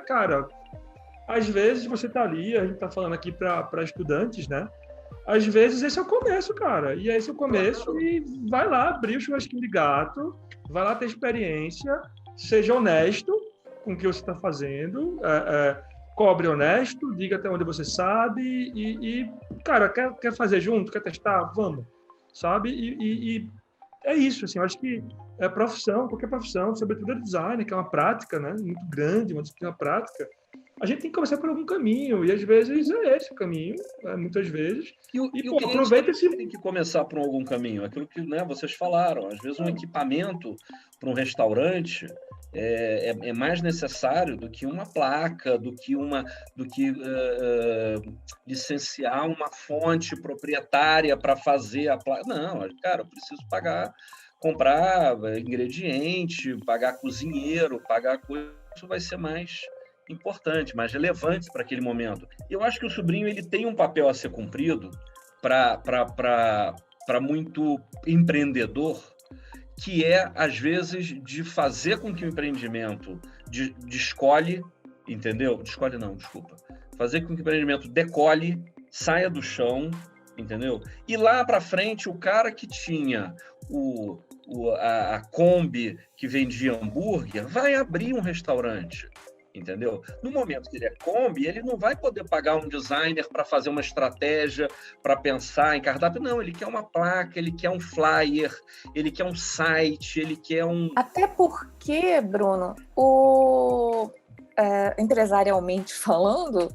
Speaker 5: cara, às vezes você tá ali, a gente tá falando aqui para estudantes, né? Às vezes esse é o começo, cara. E esse é o começo e vai lá abrir o churrasquinho de gato, vai lá ter experiência, seja honesto com o que você está fazendo, cobre honesto, diga até onde você sabe e cara, quer fazer junto, quer testar? Vamos, sabe? E é isso, assim, eu acho que qualquer profissão, sobretudo design, que é uma prática, né, muito grande, uma disciplina prática, a gente tem que começar por algum caminho, e às vezes é esse o caminho, muitas vezes.
Speaker 4: Aproveita esse... Tem que começar por algum caminho, aquilo que, né, vocês falaram, às vezes um equipamento para um restaurante é mais necessário do que uma placa, do que licenciar uma fonte proprietária para fazer a placa. Não, cara, eu preciso comprar ingrediente, pagar cozinheiro, pagar coisa, isso vai ser mais importante, mais relevante para aquele momento. Eu acho que o sobrinho ele tem um papel a ser cumprido para muito empreendedor, que às vezes, de fazer com que o empreendimento descole, entendeu? Descole não, desculpa. Fazer com que o empreendimento decole, saia do chão, entendeu? E lá para frente, o cara que tinha a Kombi que vendia hambúrguer vai abrir um restaurante, entendeu? No momento que ele é Kombi, ele não vai poder pagar um designer para fazer uma estratégia, para pensar em cardápio. Não, ele quer uma placa, ele quer um flyer, ele quer um site, ele quer um...
Speaker 3: Até porque, Bruno, empresarialmente falando,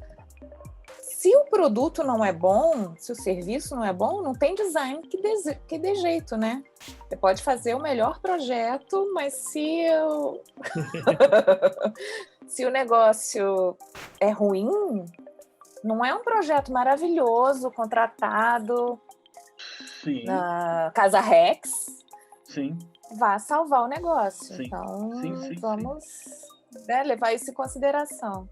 Speaker 3: se o produto não é bom, se o serviço não é bom, não tem design que dê jeito, né? Você pode fazer o melhor projeto, mas se o negócio é ruim, não é um projeto maravilhoso, contratado na Casa Rex, vai salvar o negócio.
Speaker 4: Sim.
Speaker 3: Então,
Speaker 4: sim.
Speaker 3: vamos levar isso em consideração.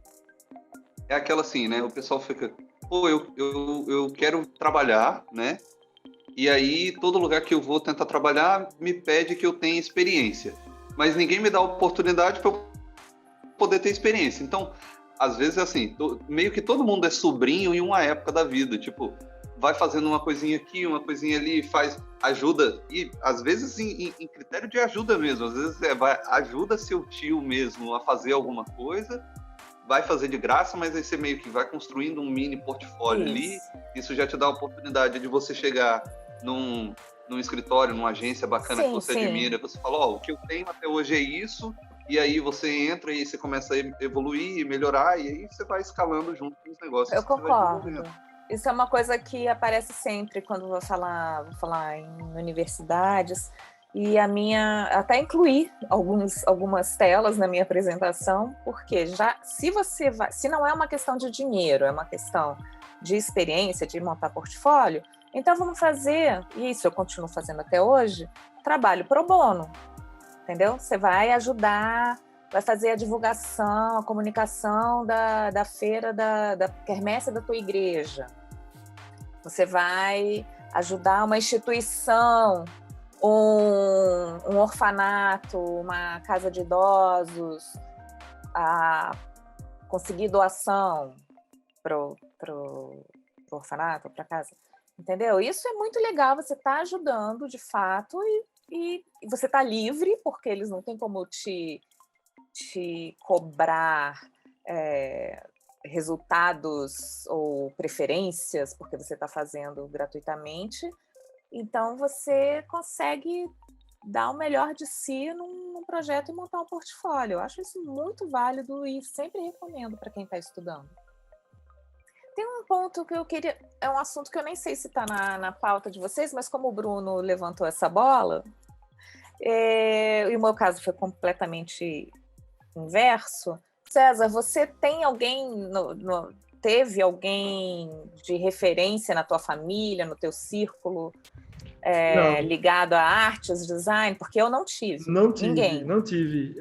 Speaker 1: É aquela assim, né? O pessoal fica, eu quero trabalhar, né? E aí, todo lugar que eu vou tentar trabalhar me pede que eu tenha experiência. Mas ninguém me dá oportunidade para eu poder ter experiência. Então, às vezes é assim, meio que todo mundo é sobrinho em uma época da vida. Tipo, vai fazendo uma coisinha aqui, uma coisinha ali, ajuda. E às vezes em critério de ajuda mesmo. Às vezes ajuda seu tio mesmo a fazer alguma coisa. Vai fazer de graça, mas aí você meio que vai construindo um mini portfólio ali. Isso já te dá a oportunidade de você chegar num escritório, numa agência bacana que você admira. Você fala, o que eu tenho até hoje é isso. E aí você entra e você começa a evoluir, melhorar, e aí você vai escalando junto com os negócios.
Speaker 3: Eu concordo. Isso é uma coisa que aparece sempre quando vou falar em universidades. E até incluí algumas telas na minha apresentação, porque se não é uma questão de dinheiro, é uma questão de experiência, de montar portfólio, então vamos fazer, e isso eu continuo fazendo até hoje, trabalho pro bono, entendeu? Você vai ajudar, vai fazer a divulgação, a comunicação da feira da quermesse da tua igreja. Você vai ajudar uma instituição, um orfanato, uma casa de idosos, a conseguir doação pro orfanato, para casa, entendeu? Isso é muito legal, você está ajudando de fato e você está livre, porque eles não têm como te cobrar resultados ou preferências, porque você está fazendo gratuitamente. Então, você consegue dar o melhor de si num projeto e montar um portfólio. Eu acho isso muito válido e sempre recomendo para quem está estudando. Tem um ponto que eu queria... É um assunto que eu nem sei se está na pauta de vocês, mas como o Bruno levantou essa bola, e o meu caso foi completamente inverso. César, você tem alguém... Teve alguém de referência na tua família, no teu círculo, ligado a artes, design? Porque eu não tive. Ninguém.
Speaker 5: Não tive.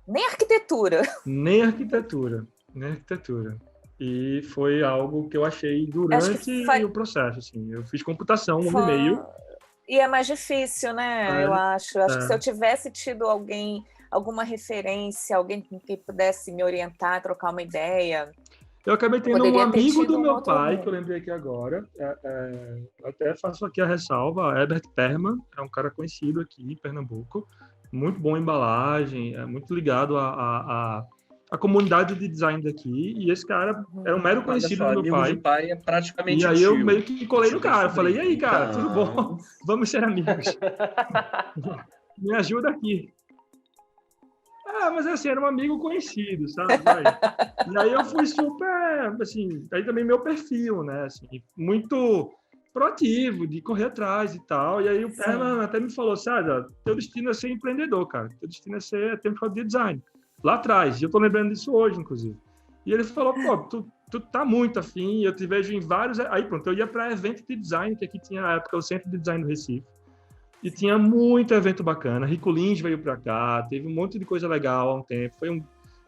Speaker 3: Nem arquitetura.
Speaker 5: Nem arquitetura. E foi algo que eu achei durante o processo. Assim. Eu fiz computação 1 ano e meio.
Speaker 3: E é mais difícil, né? Eu acho. Acho que se eu tivesse tido alguma referência, alguém com quem pudesse me orientar, trocar uma ideia...
Speaker 5: Eu acabei tendo um amigo do meu pai, que eu lembrei aqui agora, até faço aqui a ressalva, Herbert Perman, é um cara conhecido aqui em Pernambuco, muito bom em embalagem, é muito ligado à comunidade de design daqui, e esse cara era um mero conhecido do meu pai.
Speaker 4: De pai é praticamente
Speaker 5: e aí
Speaker 4: tio.
Speaker 5: Eu meio que colei no cara, falei, e aí, cara, tudo bom? Vamos ser amigos. Me ajuda aqui. Mas assim, era um amigo conhecido, sabe? E aí eu fui super, assim, aí também meu perfil, né? Assim, muito proativo, de correr atrás e tal. E aí o Perman até me falou, César, teu destino é ser empreendedor, cara. Teu destino é ter um de design. Lá atrás, e eu tô lembrando disso hoje, inclusive. E ele falou, pô, tu tá muito afim, eu te vejo em vários... Aí pronto, eu ia para evento de design, que aqui tinha na época o Centro de Design do Recife. E tinha muito evento bacana. Rico Lins veio para cá, teve um monte de coisa legal há um tempo.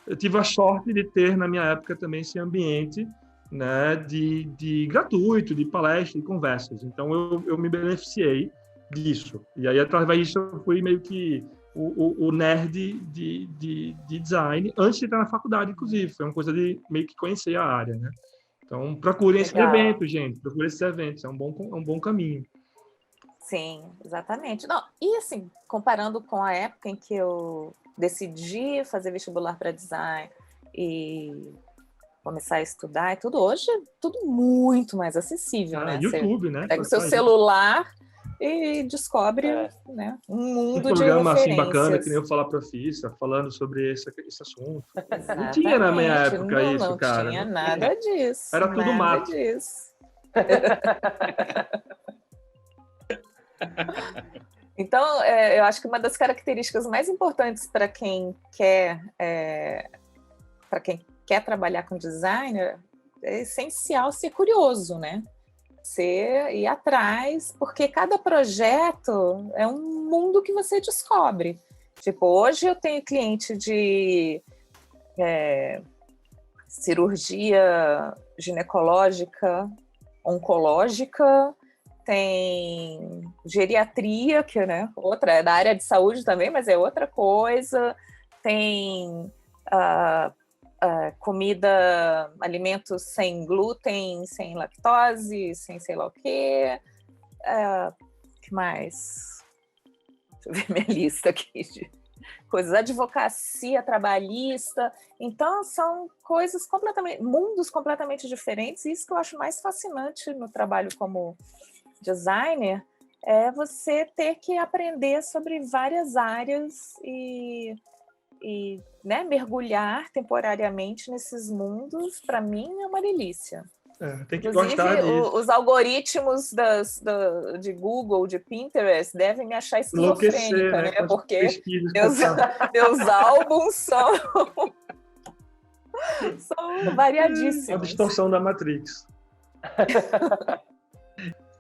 Speaker 5: Eu tive a sorte de ter, na minha época, também esse ambiente, né, de gratuito, de palestra, de conversas. Então, eu me beneficiei disso. E aí, através disso, eu fui meio que o nerd de design, antes de entrar na faculdade, inclusive. Foi uma coisa de meio que conhecer a área, né? Então, procurem esses eventos, gente. Procurem esses eventos. É um bom caminho.
Speaker 3: Sim, exatamente. Não, e assim, comparando com a época em que eu decidi fazer vestibular para design e começar a estudar e tudo, hoje é tudo muito mais acessível, né?
Speaker 5: YouTube, né?
Speaker 3: Pega o seu celular e descobre né, um mundo de referências.
Speaker 5: Assim bacana, que nem eu falar profissa, falando sobre esse assunto.
Speaker 3: Exatamente.
Speaker 5: Não tinha na minha época isso, cara.
Speaker 3: Não tinha nada disso.
Speaker 5: Era tudo mato.
Speaker 3: Disso. Então, eu acho que uma das características mais importantes para quem quer trabalhar com designer é essencial ser curioso, né? Ir atrás, porque cada projeto é um mundo que você descobre. Tipo, hoje eu tenho cliente de cirurgia ginecológica, oncológica, tem geriatria, que né, outra, é da área de saúde também, mas é outra coisa, tem comida, alimentos sem glúten, sem lactose, sem sei lá o quê. Que mais? Deixa eu ver minha lista aqui de coisas. Advocacia trabalhista. Então, são mundos completamente diferentes, e isso que eu acho mais fascinante no trabalho como designer é você ter que aprender sobre várias áreas e né, mergulhar temporariamente nesses mundos. Para mim é uma delícia.
Speaker 5: Tem que
Speaker 3: Inclusive,
Speaker 5: gostar disso.
Speaker 3: Os algoritmos de Google, de Pinterest, devem me achar esquizofrênica, né? Porque meus álbuns são variadíssimos.
Speaker 5: A distorção da Matrix.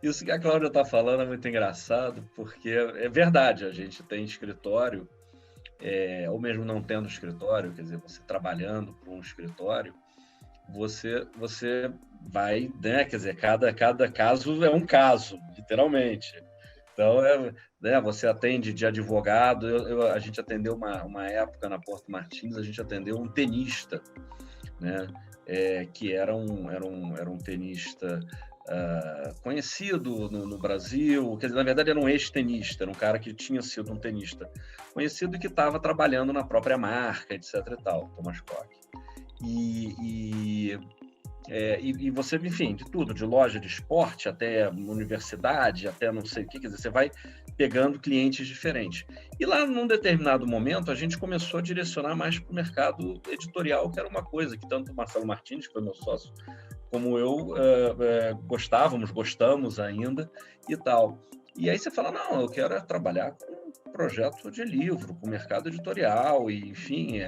Speaker 4: Isso que a Cláudia está falando é muito engraçado, porque é verdade, a gente tem escritório, ou mesmo não tendo escritório, quer dizer, você trabalhando para um escritório, você vai, né, quer dizer, cada caso é um caso, literalmente. Então, né, você atende de advogado, a gente atendeu uma época na Porto Martins, a gente atendeu um tenista, né, que era um tenista conhecido no Brasil, quer dizer, na verdade era um ex-tenista, era um cara que tinha sido um tenista conhecido e que estava trabalhando na própria marca, etc. e tal, Thomas Koch. E E você, enfim, de tudo, de loja de esporte até universidade, até não sei o que, quer dizer, você vai pegando clientes diferentes. E lá, num determinado momento, a gente começou a direcionar mais para o mercado editorial, que era uma coisa que tanto o Marcelo Martins, que foi meu sócio, como eu gostamos ainda e tal. E aí você fala, não, eu quero trabalhar com projeto de livro, com mercado editorial, e enfim,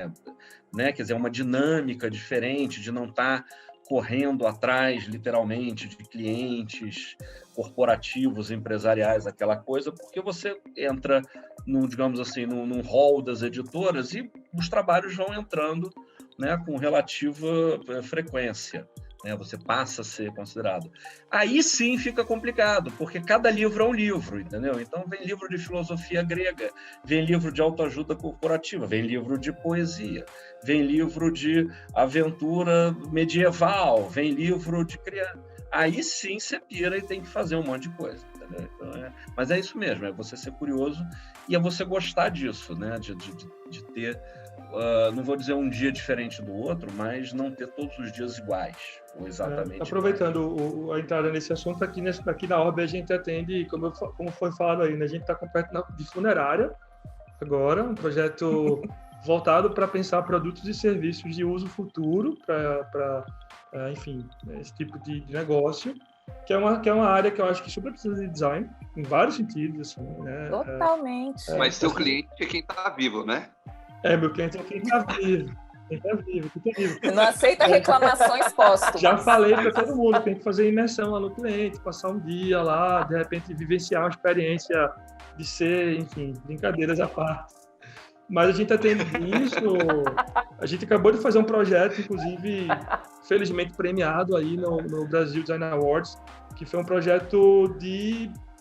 Speaker 4: né, quer dizer, uma dinâmica diferente de não estar correndo atrás, literalmente, de clientes corporativos, empresariais, aquela coisa, porque você entra, digamos assim, num hall das editoras e os trabalhos vão entrando, né, com relativa frequência. Né, você passa a ser considerado. Aí sim fica complicado, porque cada livro é um livro, entendeu? Então vem livro de filosofia grega, vem livro de autoajuda corporativa, vem livro de poesia, vem livro de aventura medieval, vem livro de criança. Aí sim você pira e tem que fazer um monte de coisa, entendeu? Então, mas é isso mesmo, é você ser curioso e é você gostar disso, né? De ter... não vou dizer um dia diferente do outro, mas não ter todos os dias iguais, ou exatamente
Speaker 5: aproveitando a entrada nesse assunto, aqui na Orbe a gente atende, como foi falado aí, né? A gente está completo de funerária agora, um projeto voltado para pensar produtos e serviços de uso futuro, para enfim, esse tipo de negócio, que é uma área que eu acho que super precisa de design, em vários sentidos, assim, né?
Speaker 3: Totalmente.
Speaker 1: Mas seu cliente é quem está vivo, né?
Speaker 5: Meu cliente é quem está vivo. Quem tá vivo.
Speaker 3: Não aceita reclamações póstumas.
Speaker 5: Já falei para todo mundo, tem que fazer imersão lá no cliente, passar um dia lá, de repente vivenciar uma experiência de ser, enfim, brincadeiras à parte. Mas a gente atende isso, a gente acabou de fazer um projeto, inclusive, felizmente premiado aí no Brasil Design Awards, que foi um projeto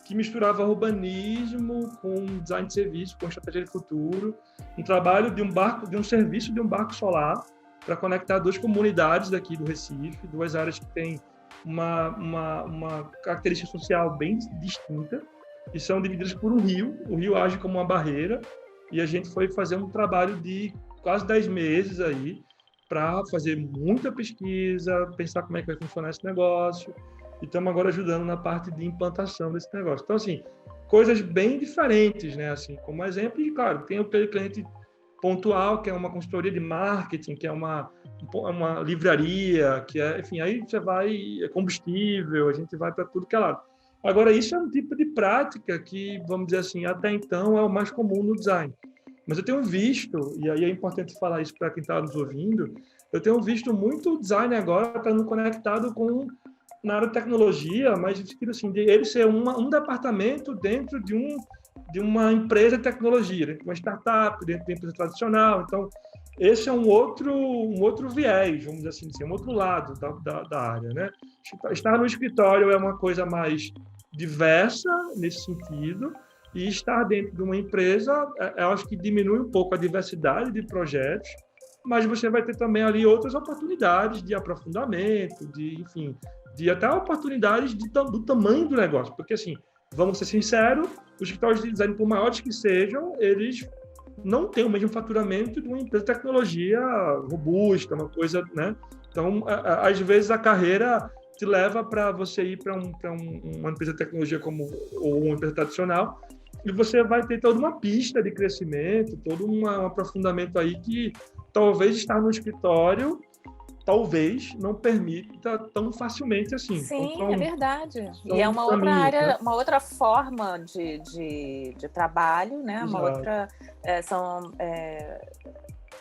Speaker 5: que misturava urbanismo com design de serviço, com estratégia de futuro, um trabalho de um serviço de um barco solar para conectar duas comunidades daqui do Recife, duas áreas que têm uma característica social bem distinta e são divididas por um rio. O rio age como uma barreira e a gente foi fazer um trabalho de quase 10 meses aí para fazer muita pesquisa, pensar como é que vai funcionar esse negócio. E estamos agora ajudando na parte de implantação desse negócio. Então, assim, coisas bem diferentes, né? Assim, como exemplo, e claro, tem o cliente pontual, que é uma consultoria de marketing, que é uma livraria, que é, enfim, aí você vai, é combustível, a gente vai para tudo que é lado. Agora, isso é um tipo de prática que, vamos dizer assim, até então é o mais comum no design. Mas eu tenho visto, e aí é importante falar isso para quem está nos ouvindo, eu tenho visto muito design agora estando conectado na área de tecnologia, mas assim, de ele ser um departamento dentro de uma empresa de tecnologia, dentro de uma startup, dentro de uma empresa tradicional. Então, esse é um outro viés, vamos dizer assim, um outro lado da área, né? Estar no escritório é uma coisa mais diversa nesse sentido, e estar dentro de uma empresa, eu acho que diminui um pouco a diversidade de projetos, mas você vai ter também ali outras oportunidades de aprofundamento, enfim, de até oportunidades do tamanho do negócio. Porque, assim, vamos ser sinceros, os escritórios de design, por maiores que sejam, eles não têm o mesmo faturamento de uma empresa de tecnologia robusta, uma coisa, né? Então, às vezes, a carreira te leva para você ir para uma empresa de tecnologia ou uma empresa tradicional, e você vai ter toda uma pista de crescimento, todo um aprofundamento aí que talvez estar no escritório talvez não permita tão facilmente assim.
Speaker 3: Sim, então, é verdade. E é uma outra área, né? Uma outra forma de trabalho, né? Uma outra,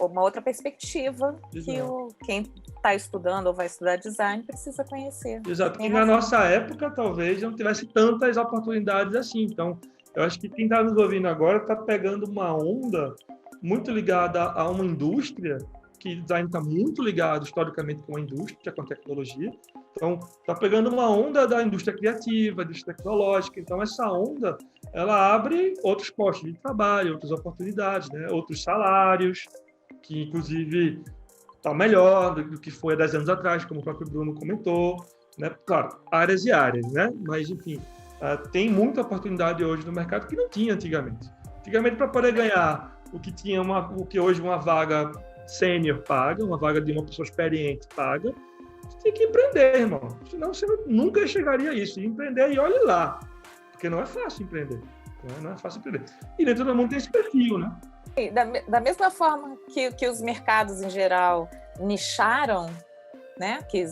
Speaker 3: uma outra perspectiva. Exato. Que quem está estudando ou vai estudar design precisa conhecer.
Speaker 5: Exato. E na nossa época, talvez não tivesse tantas oportunidades assim. Então, eu acho que quem está nos ouvindo agora está pegando uma onda muito ligada a uma indústria, que o design está muito ligado historicamente com a indústria, com a tecnologia. Então, está pegando uma onda da indústria criativa, da indústria tecnológica. Então, essa onda, ela abre outros postos de trabalho, outras oportunidades, né? Outros salários, que, inclusive, está melhor do que foi há 10 anos atrás, como o próprio Bruno comentou, né? Claro, áreas e áreas, né? Mas, enfim, tem muita oportunidade hoje no mercado que não tinha antigamente. Antigamente, para poder ganhar o que hoje uma vaga sênior paga, uma vaga de uma pessoa experiente paga, Você tem que empreender, irmão. Senão você nunca chegaria a isso. Empreender e olhe lá. Porque não é fácil empreender. Não é fácil empreender. E nem todo mundo tem esse perfil, né?
Speaker 3: Da mesma forma que os mercados, em geral, nicharam, né? Que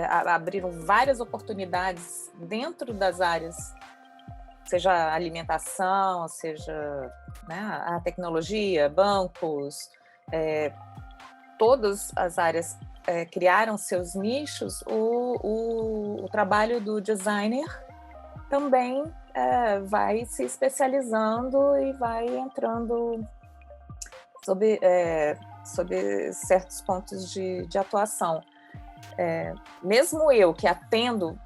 Speaker 3: abriram várias oportunidades dentro das áreas, seja alimentação, seja, né, a tecnologia, bancos, todas as áreas criaram seus nichos. O trabalho do designer também vai se especializando e vai entrando sob certos pontos de atuação. Mesmo eu, que atendo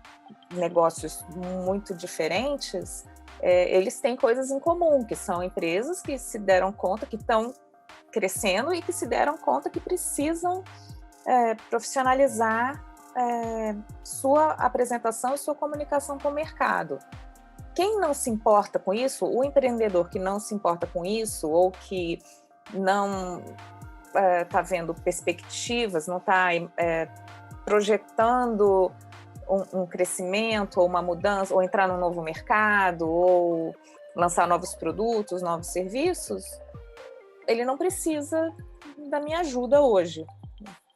Speaker 3: negócios muito diferentes, eles têm coisas em comum, que são empresas que se deram conta que estão crescendo e que se deram conta que precisam profissionalizar sua apresentação e sua comunicação com o mercado. Quem não se importa com isso, o empreendedor que não se importa com isso, ou que não está vendo perspectivas, não está projetando um crescimento, ou uma mudança, ou entrar num novo mercado, ou lançar novos produtos, novos serviços, ele não precisa da minha ajuda hoje.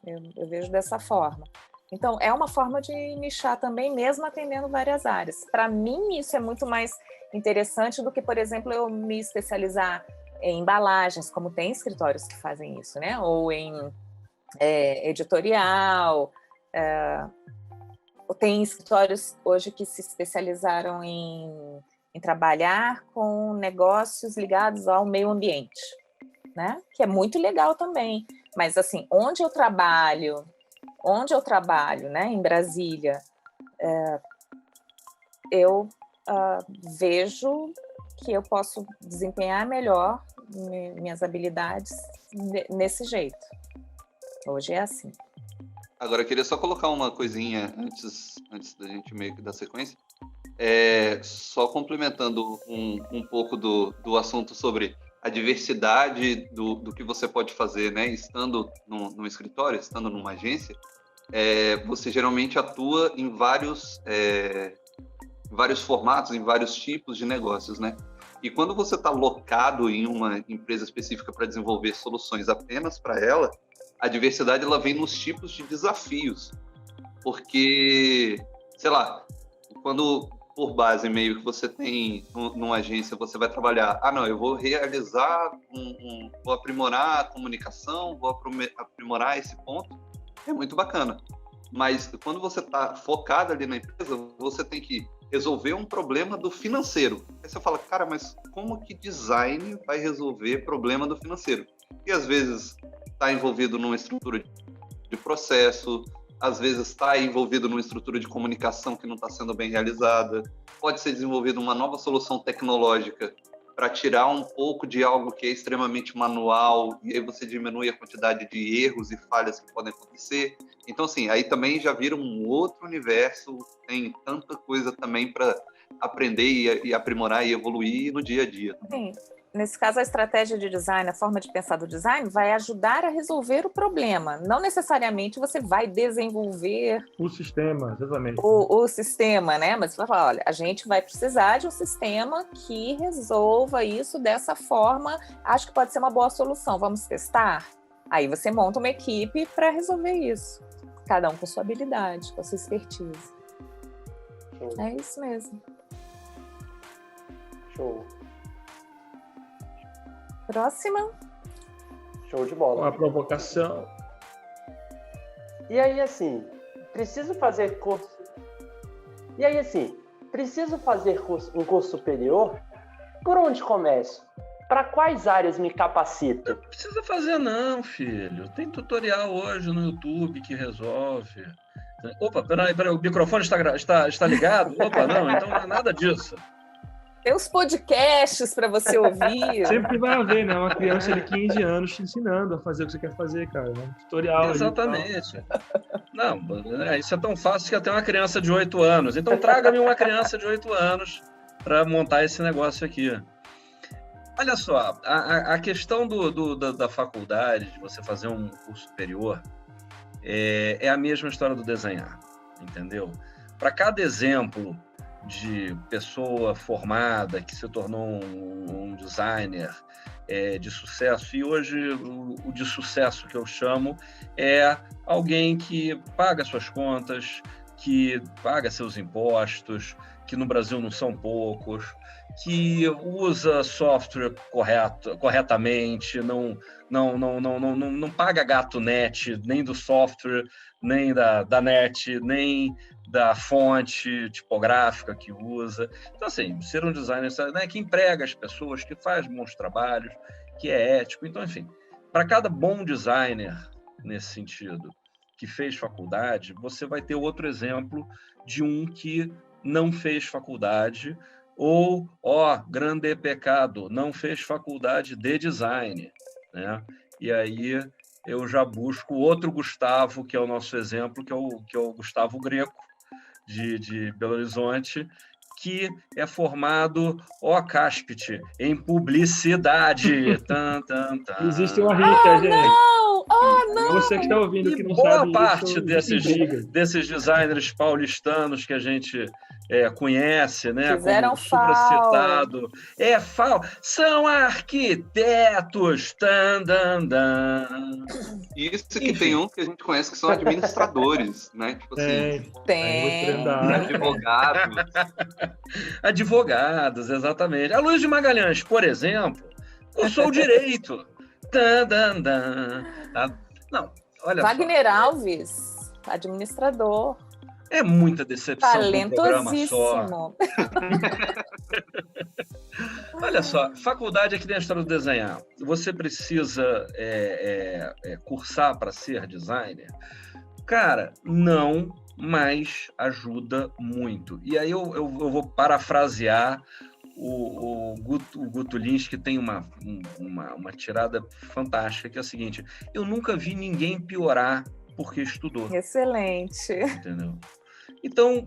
Speaker 3: Eu vejo dessa forma. Então, é uma forma de nichar também, mesmo atendendo várias áreas. Para mim, isso é muito mais interessante do que, por exemplo, eu me especializar em embalagens, como tem escritórios que fazem isso, né? Ou em editorial. Tem escritórios hoje que se especializaram em trabalhar com negócios ligados ao meio ambiente, né? Que é muito legal também. Mas, assim, onde eu trabalho, né, em Brasília, eu vejo que eu posso desempenhar melhor minhas habilidades nesse jeito. Hoje é assim.
Speaker 1: Agora, eu queria só colocar uma coisinha antes da gente meio que dar sequência. Só complementando um pouco do assunto sobre a diversidade do que você pode fazer, né? Estando no escritório, estando numa agência, você geralmente atua em vários formatos, em vários tipos de negócios, né? E quando você está locado em uma empresa específica para desenvolver soluções apenas para ela, a diversidade ela vem nos tipos de desafios. Porque, sei lá, quando por base meio que você tem numa agência, você vai trabalhar, eu vou realizar, vou aprimorar a comunicação, vou aprimorar esse ponto, é muito bacana. Mas quando você está focado ali na empresa, você tem que resolver um problema do financeiro. Aí você fala, cara, mas como que design vai resolver problema do financeiro? E às vezes está envolvido numa estrutura de processo, às vezes está envolvido numa estrutura de comunicação que não está sendo bem realizada, pode ser desenvolvida uma nova solução tecnológica para tirar um pouco de algo que é extremamente manual, e aí você diminui a quantidade de erros e falhas que podem acontecer. Então, assim, aí também já vira um outro universo, tem tanta coisa também para aprender e aprimorar e evoluir no dia a dia.
Speaker 3: Sim. Nesse caso, a estratégia de design, a forma de pensar do design, vai ajudar a resolver o problema. Não necessariamente você vai desenvolver
Speaker 5: o sistema, exatamente.
Speaker 3: O sistema, né? Mas você vai falar, olha, a gente vai precisar de um sistema que resolva isso dessa forma. Acho que pode ser uma boa solução. Vamos testar? Aí você monta uma equipe para resolver isso. Cada um com sua habilidade, com a sua expertise.
Speaker 2: Show.
Speaker 3: É isso mesmo.
Speaker 2: Show.
Speaker 3: Próxima.
Speaker 2: Show de bola.
Speaker 5: A provocação.
Speaker 2: E aí, assim, preciso fazer curso um curso superior? Por onde começo? Para quais áreas me capacito?
Speaker 4: Não precisa fazer não, filho. Tem tutorial hoje no YouTube que resolve. Opa, peraí, o microfone está ligado? Opa, não, então não é nada disso.
Speaker 3: Tem os podcasts para você ouvir.
Speaker 5: Sempre vai haver, né? Uma criança de 15 anos te ensinando a fazer o que você quer fazer, cara. Um tutorial.
Speaker 4: Exatamente. Não, isso é tão fácil que até uma criança de 8 anos. Então traga-me uma criança de 8 anos para montar esse negócio aqui. Olha só, a questão da faculdade, de você fazer um curso superior, é a mesma história do desenhar, entendeu? Para cada exemplo de pessoa formada que se tornou um designer de sucesso, e hoje o de sucesso que eu chamo é alguém que paga suas contas, que paga seus impostos, que no Brasil não são poucos, que usa software corretamente, não paga gato net, nem do software, nem da net, nem da fonte tipográfica que usa. Então, assim, ser um designer, né, que emprega as pessoas, que faz bons trabalhos, que é ético. Então, enfim, para cada bom designer, nesse sentido, que fez faculdade, você vai ter outro exemplo de um que não fez faculdade, ou, grande pecado, não fez faculdade de design, né? E aí eu já busco outro Gustavo, que é o nosso exemplo, que é o Gustavo Greco, de Belo Horizonte, que é formado, cáspite, em publicidade.
Speaker 5: Existe uma rixa, gente.
Speaker 3: Não!
Speaker 5: Você que está ouvindo que não
Speaker 4: boa
Speaker 5: sabe
Speaker 4: parte
Speaker 5: isso,
Speaker 4: desses designers paulistanos que a gente conhece, né?
Speaker 3: Fizeram
Speaker 4: como supracitado. São arquitetos.
Speaker 1: Isso que tem um que a gente conhece que são administradores, né? Tipo assim,
Speaker 3: Tem.
Speaker 1: advogados.
Speaker 4: Advogados, exatamente. A Luiz de Magalhães, por exemplo, cursou direito. Não, olha
Speaker 3: Wagner
Speaker 4: só.
Speaker 3: Alves, administrador.
Speaker 4: É muita decepção num programa só.
Speaker 3: Talentosíssimo.
Speaker 4: Olha só, faculdade é que nem a história do desenhar. Você precisa cursar para ser designer? Cara, não, mas ajuda muito. E aí eu vou parafrasear o Guto Lins, que tem uma tirada fantástica, que é a seguinte: eu nunca vi ninguém piorar porque estudou.
Speaker 3: Excelente.
Speaker 4: Entendeu? Então,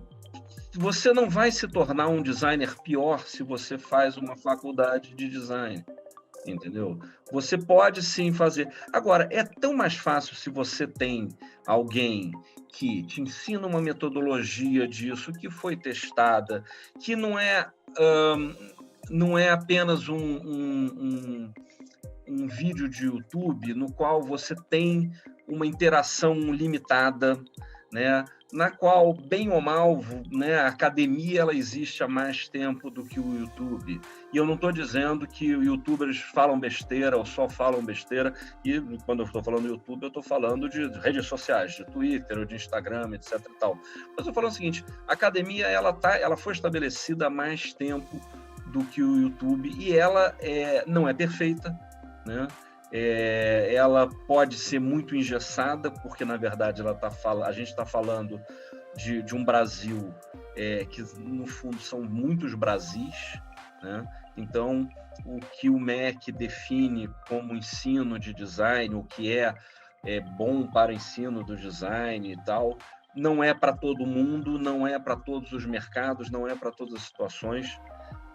Speaker 4: você não vai se tornar um designer pior se você faz uma faculdade de design, entendeu? Você pode sim fazer. Agora, é tão mais fácil se você tem alguém que te ensina uma metodologia disso, que foi testada, que não é apenas um vídeo de YouTube no qual você tem uma interação limitada, né? Na qual, bem ou mal, né, a academia ela existe há mais tempo do que o YouTube. E eu não estou dizendo que os youtubers falam besteira ou só falam besteira, e quando eu estou falando YouTube, eu estou falando de redes sociais, de Twitter ou de Instagram, etc. E tal. Mas eu estou falando o seguinte: a academia ela foi estabelecida há mais tempo do que o YouTube, e ela não é perfeita, né? Ela pode ser muito engessada, porque, na verdade, a gente está falando de um Brasil que, no fundo, são muitos Brasis, né? Então, o que o MEC define como ensino de design, o que é bom para o ensino do design e tal, não é para todo mundo, não é para todos os mercados, não é para todas as situações.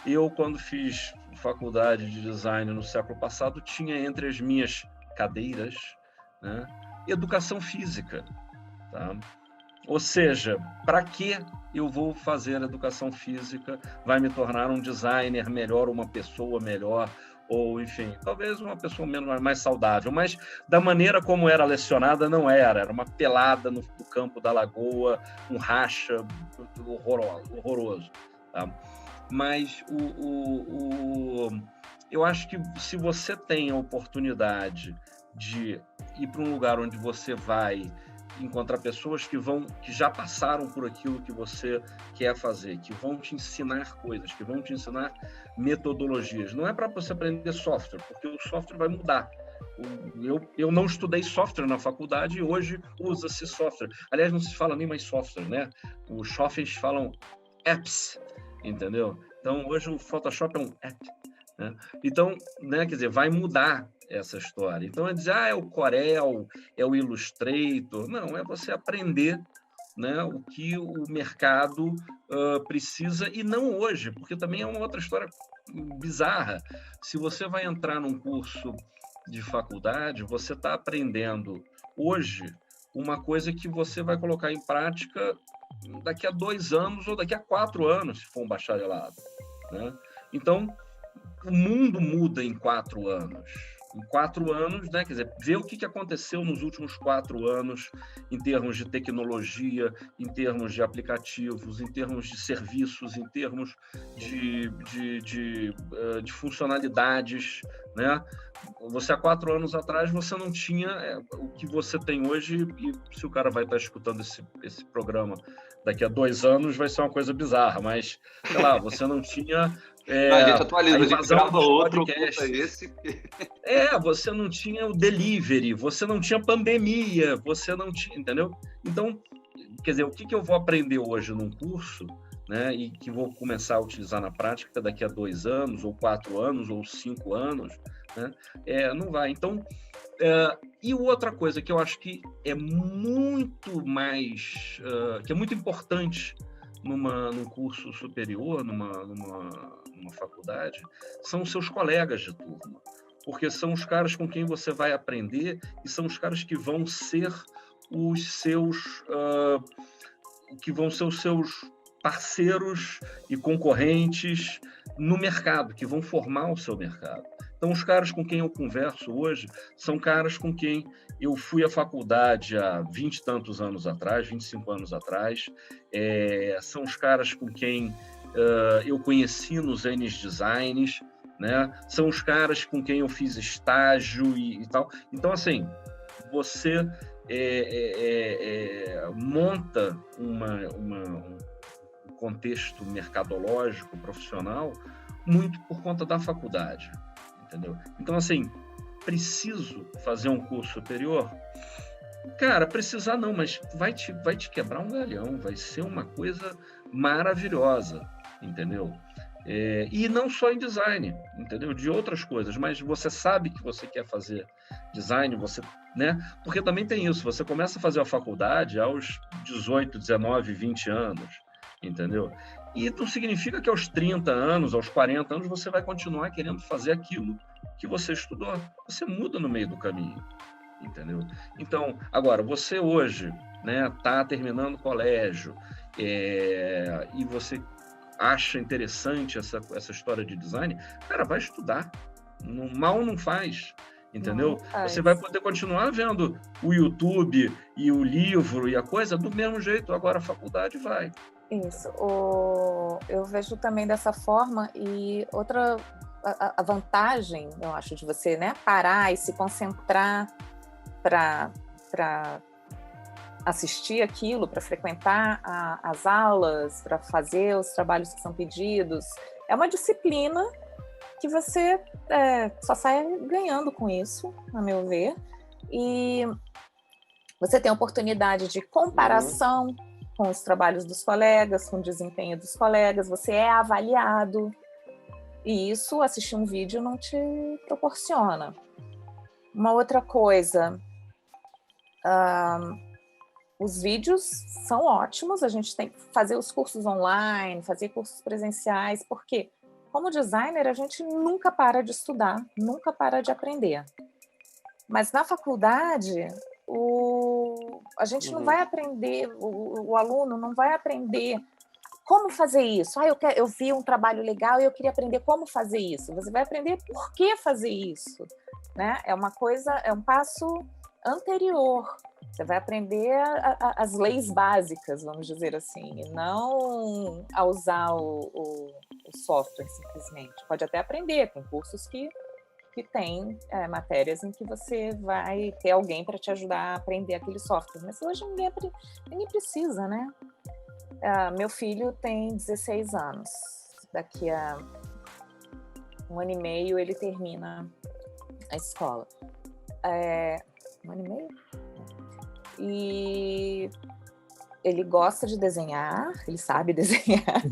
Speaker 4: Eu, quando fiz faculdade de design no século passado, tinha entre as minhas cadeiras, né, educação física. Tá? Ou seja, para que eu vou fazer educação física? Vai me tornar um designer melhor, uma pessoa melhor, ou, enfim, talvez uma pessoa mais saudável, mas da maneira como era lecionada, não era uma pelada no campo da Lagoa, um racha horroroso. Tá? Mas eu acho que se você tem a oportunidade de ir para um lugar onde você vai encontrar pessoas que já passaram por aquilo que você quer fazer, que vão te ensinar coisas, que vão te ensinar metodologias. Não é para você aprender software, porque o software vai mudar. Eu não estudei software na faculdade e hoje usa-se software. Aliás, não se fala nem mais software, né? Os jovens falam apps, entendeu? Então, hoje o Photoshop é um app, né? Então, né, quer dizer, vai mudar essa história. Então, é dizer, é o Corel, é o Illustrator. Não, é você aprender, né, o que o mercado precisa, e não hoje, porque também é uma outra história bizarra. Se você vai entrar num curso de faculdade, você está aprendendo hoje uma coisa que você vai colocar em prática daqui a 2 anos ou daqui a 4 anos, se for um bacharelado, né? Então, o mundo muda em 4 anos. Em 4 anos, né? Quer dizer, ver o que aconteceu nos últimos 4 anos em termos de tecnologia, em termos de aplicativos, em termos de serviços, em termos de funcionalidades, né? Você, há 4 anos atrás, você não tinha o que você tem hoje, e se o cara vai estar escutando esse programa daqui a 2 anos, vai ser uma coisa bizarra, mas, sei lá, você não tinha...
Speaker 1: a gente atualiza, a gente grava outro,
Speaker 4: você não tinha o delivery, você não tinha pandemia, você não tinha, entendeu? Então, quer dizer, o que eu vou aprender hoje num curso, né, e que vou começar a utilizar na prática daqui a 2 anos, ou 4 anos, ou 5 anos, né, não vai. Então, e outra coisa que eu acho que é muito mais, que é muito importante num curso superior, numa faculdade, são os seus colegas de turma, porque são os caras com quem você vai aprender e são os caras que vão ser os seus parceiros e concorrentes no mercado, que vão formar o seu mercado. Então, os caras com quem eu converso hoje são caras com quem eu fui à faculdade há 20 e tantos anos atrás, 25 anos atrás, são os caras com quem eu conheci nos N Designs, né? São os caras com quem eu fiz estágio e tal. Então, assim, você monta um contexto mercadológico, profissional, muito por conta da faculdade, entendeu? Então, assim, preciso fazer um curso superior? Cara, precisar não, mas vai te quebrar um galhão, vai ser uma coisa maravilhosa, entendeu? E não só em design, entendeu? De outras coisas, mas você sabe que você quer fazer design, né? Porque também tem isso, você começa a fazer a faculdade aos 18, 19, 20 anos, entendeu? E não significa que aos 30 anos, aos 40 anos, você vai continuar querendo fazer aquilo que você estudou. Você muda no meio do caminho, entendeu? Então, agora, você hoje, né, tá terminando o colégio, e você acha interessante essa história de design, cara, vai estudar. Mal não faz, entendeu? Não faz. Você vai poder continuar vendo o YouTube e o livro e a coisa do mesmo jeito, agora a faculdade vai.
Speaker 3: Isso. Eu vejo também dessa forma, e outra a vantagem, eu acho, de você, né, parar e se concentrar para assistir aquilo, para frequentar as aulas, para fazer os trabalhos que são pedidos. É uma disciplina que você só sai ganhando com isso, a meu ver. E você tem a oportunidade de comparação com os trabalhos dos colegas, com o desempenho dos colegas, você é avaliado. E isso, assistir um vídeo não te proporciona. Uma outra coisa... os vídeos são ótimos, a gente tem que fazer os cursos online, fazer cursos presenciais, porque como designer a gente nunca para de estudar, nunca para de aprender. Mas na faculdade, a gente não vai aprender, o aluno não vai aprender como fazer isso. Eu vi um trabalho legal e eu queria aprender como fazer isso. Você vai aprender por que fazer isso, né? É um passo anterior. Você vai aprender as leis básicas, vamos dizer assim, e não a usar o software simplesmente. Pode até aprender, tem cursos que tem matérias em que você vai ter alguém para te ajudar a aprender aquele software, mas hoje ninguém precisa, né? Meu filho tem 16 anos, daqui a 1 ano e meio ele termina a escola. 1 ano e meio? E ele gosta de desenhar, ele sabe desenhar,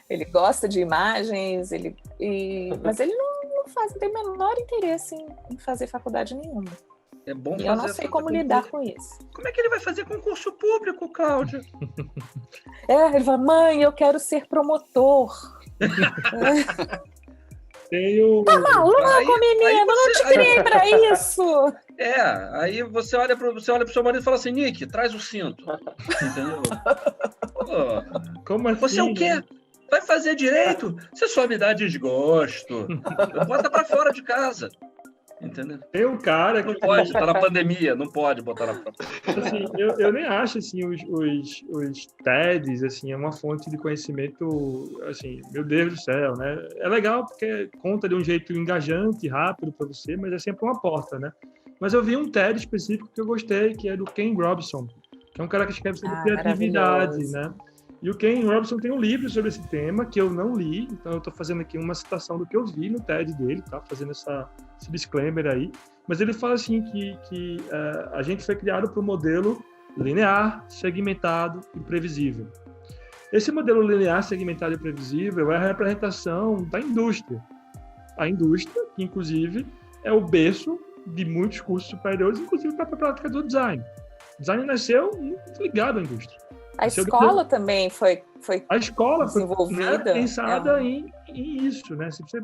Speaker 3: ele gosta de imagens, mas ele não tem o menor interesse em fazer faculdade nenhuma.
Speaker 4: É bom
Speaker 3: e eu não sei como lidar com isso.
Speaker 4: Como é que ele vai fazer concurso público, Cláudia?
Speaker 3: Ele fala, mãe, eu quero ser promotor. Tá maluco, menino? Não te criei pra isso!
Speaker 4: Aí você olha pro seu marido e fala assim, Nick, traz o cinto. Entendeu? Pô,
Speaker 5: Como assim?
Speaker 4: você é o quê? Vai fazer direito? Você só me dá desgosto. Bota pra fora de casa. Entendeu?
Speaker 5: Tem um cara que...
Speaker 4: Não pode, tá na pandemia, não pode botar na fora.
Speaker 5: Assim, eu nem acho, assim, os TEDs, assim, é uma fonte de conhecimento, assim, meu Deus do céu, né? É legal porque conta de um jeito engajante, rápido para você, mas é sempre uma porta, né? Mas eu vi um TED específico que eu gostei, que é do Ken Robinson, que é um cara que escreve sobre criatividade, né? E o Ken Robinson tem um livro sobre esse tema que eu não li, então eu estou fazendo aqui uma citação do que eu vi no TED dele, tá? Fazendo esse disclaimer aí. Mas ele fala assim que a gente foi criado para um modelo linear, segmentado e previsível. Esse modelo linear, segmentado e previsível é a representação da indústria. A indústria, que inclusive é o berço de muitos cursos superiores, inclusive para a prática do design. O design nasceu muito ligado à indústria.
Speaker 3: A escola também foi
Speaker 5: a escola
Speaker 3: desenvolvida,
Speaker 5: foi pensada em isso, né? Se você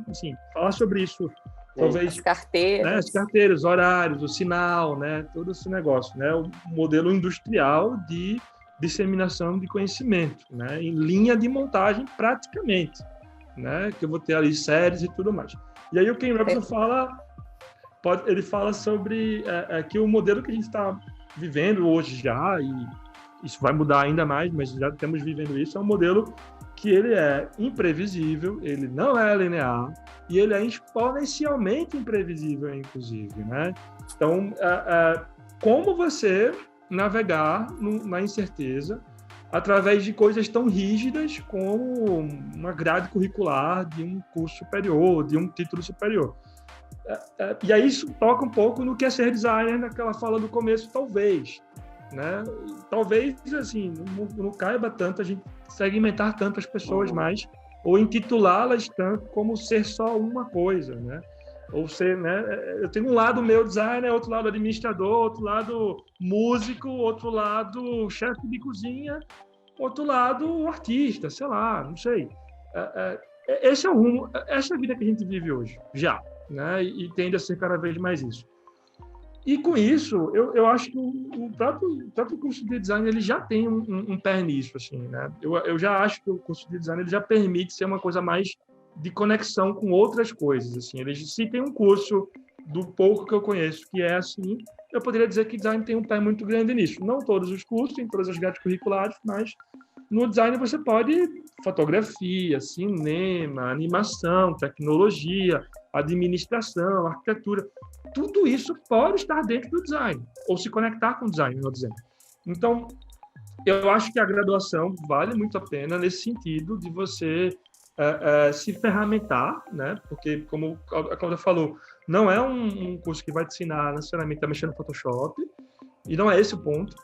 Speaker 5: falar sobre isso, talvez
Speaker 3: as carteiras,
Speaker 5: né? As carteiras, horários, o sinal, né? Todo esse negócio, né? O modelo industrial de disseminação de conhecimento, né? Em linha de montagem praticamente, né? Que eu vou ter ali séries e tudo mais. E aí o Ken Robinson ele fala sobre que o modelo que a gente está vivendo hoje já, e isso vai mudar ainda mais, mas já estamos vivendo isso, é um modelo que ele é imprevisível, ele não é linear e ele é exponencialmente imprevisível, inclusive, né? Então, como você navegar na incerteza através de coisas tão rígidas como uma grade curricular de um curso superior, de um título superior? E aí isso toca um pouco no que é ser designer, naquela fala do começo, talvez, né? Talvez, assim, não caiba tanto a gente segmentar tantas pessoas mais, ou intitulá-las tanto como ser só uma coisa, né? Ou ser, né? Eu tenho um lado meu designer, outro lado administrador, outro lado músico, outro lado chefe de cozinha, outro lado artista, sei lá, não sei. Esse é o rumo, essa é a vida que a gente vive hoje, já, né? E tende a ser cada vez mais isso. E com isso, eu acho que o próprio curso de design ele já tem um pé nisso, assim, né? Eu já acho que o curso de design ele já permite ser uma coisa mais de conexão com outras coisas, assim. Se tem um curso do pouco que eu conheço que é assim, eu poderia dizer que design tem um pé muito grande nisso. Não todos os cursos, tem todas as grades curriculares, mas no design você pode fotografia, cinema, animação, tecnologia, administração, arquitetura. Tudo isso pode estar dentro do design, ou se conectar com o design, melhor dizendo. Então, eu acho que a graduação vale muito a pena nesse sentido de você se ferramentar, né? Porque, como a Cláudia falou, não é um curso que vai te ensinar necessariamente a mexer no Photoshop, e não é esse o ponto,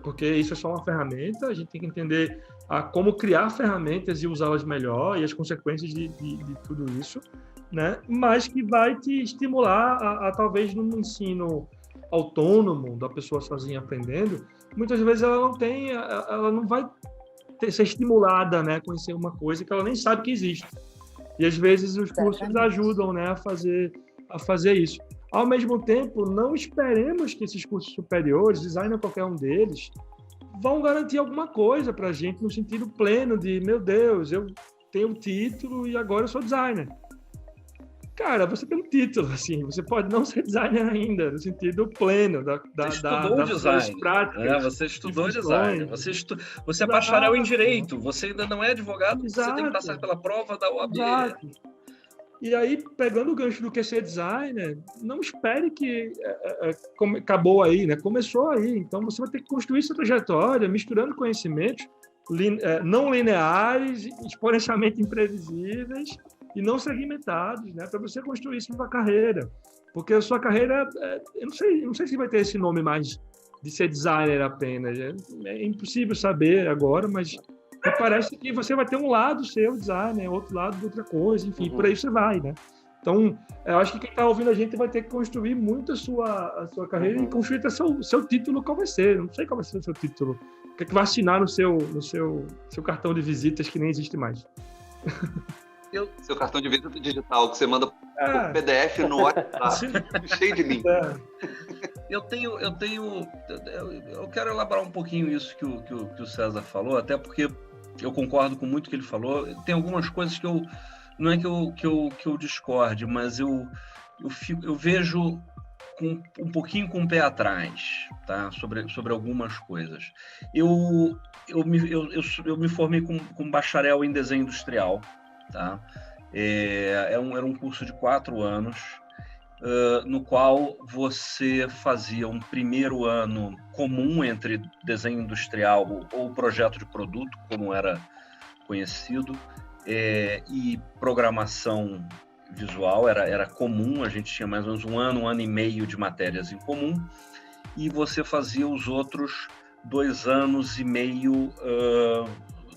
Speaker 5: porque isso é só uma ferramenta, a gente tem que entender como criar ferramentas e usá-las melhor, e as consequências de tudo isso, né? Mas que vai te estimular a talvez num ensino autônomo, da pessoa sozinha aprendendo, muitas vezes ela não vai ser estimulada, né, a conhecer uma coisa que ela nem sabe que existe. E às vezes os cursos ajudam, né, a fazer isso. Ao mesmo tempo, não esperemos que esses cursos superiores, design ou qualquer um deles, vão garantir alguma coisa para a gente no sentido pleno de, meu Deus, eu tenho um título e agora eu sou designer. Cara, você tem um título, assim, você pode não ser designer ainda, no sentido pleno
Speaker 4: design.
Speaker 5: Práticas.
Speaker 4: Você estudou design, você é bacharel em direito, você ainda não é advogado, Exato. Você tem que passar pela prova da OAB.
Speaker 5: Exato. E aí, pegando o gancho do que é ser designer, não espere que acabou aí, né? Começou aí. Então, você vai ter que construir sua trajetória, misturando conhecimentos não lineares, exponencialmente imprevisíveis, e não segmentados, né, para você construir sua carreira. Porque a sua carreira, eu não sei se vai ter esse nome mais de ser designer apenas. É impossível saber agora, mas me parece que você vai ter um lado seu designer, outro lado de outra coisa, enfim, por aí você vai, né? Então, eu acho que quem está ouvindo a gente vai ter que construir muito a sua carreira e construir até seu título qual vai ser. Eu não sei qual vai ser o seu título. O que é que vai assinar no seu cartão de visitas que nem existe mais.
Speaker 1: Seu cartão de visita digital que você manda por PDF no WhatsApp, cheio de link.
Speaker 4: eu quero elaborar um pouquinho isso que o César falou, até porque eu concordo com muito que ele falou. Tem algumas coisas que não é que eu discorde, mas eu vejo um pouquinho com o pé atrás, tá? Sobre algumas coisas. Eu me formei com bacharel em desenho industrial, tá? Era um curso de 4 anos, no qual você fazia um primeiro ano comum entre desenho industrial ou projeto de produto, como era conhecido, e programação visual, era comum, a gente tinha mais ou menos um ano e meio de matérias em comum, e você fazia os outros 2 anos e meio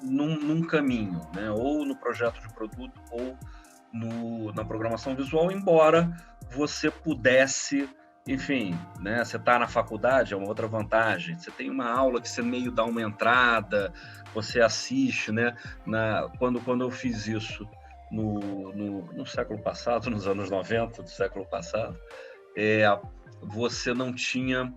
Speaker 4: num caminho, né? Ou no projeto de produto ou na programação visual, embora você pudesse, enfim, né? Você está na faculdade, é uma outra vantagem, você tem uma aula que você meio dá uma entrada, você assiste, né? Quando eu fiz isso no século passado, nos anos 90 do século passado, você não tinha,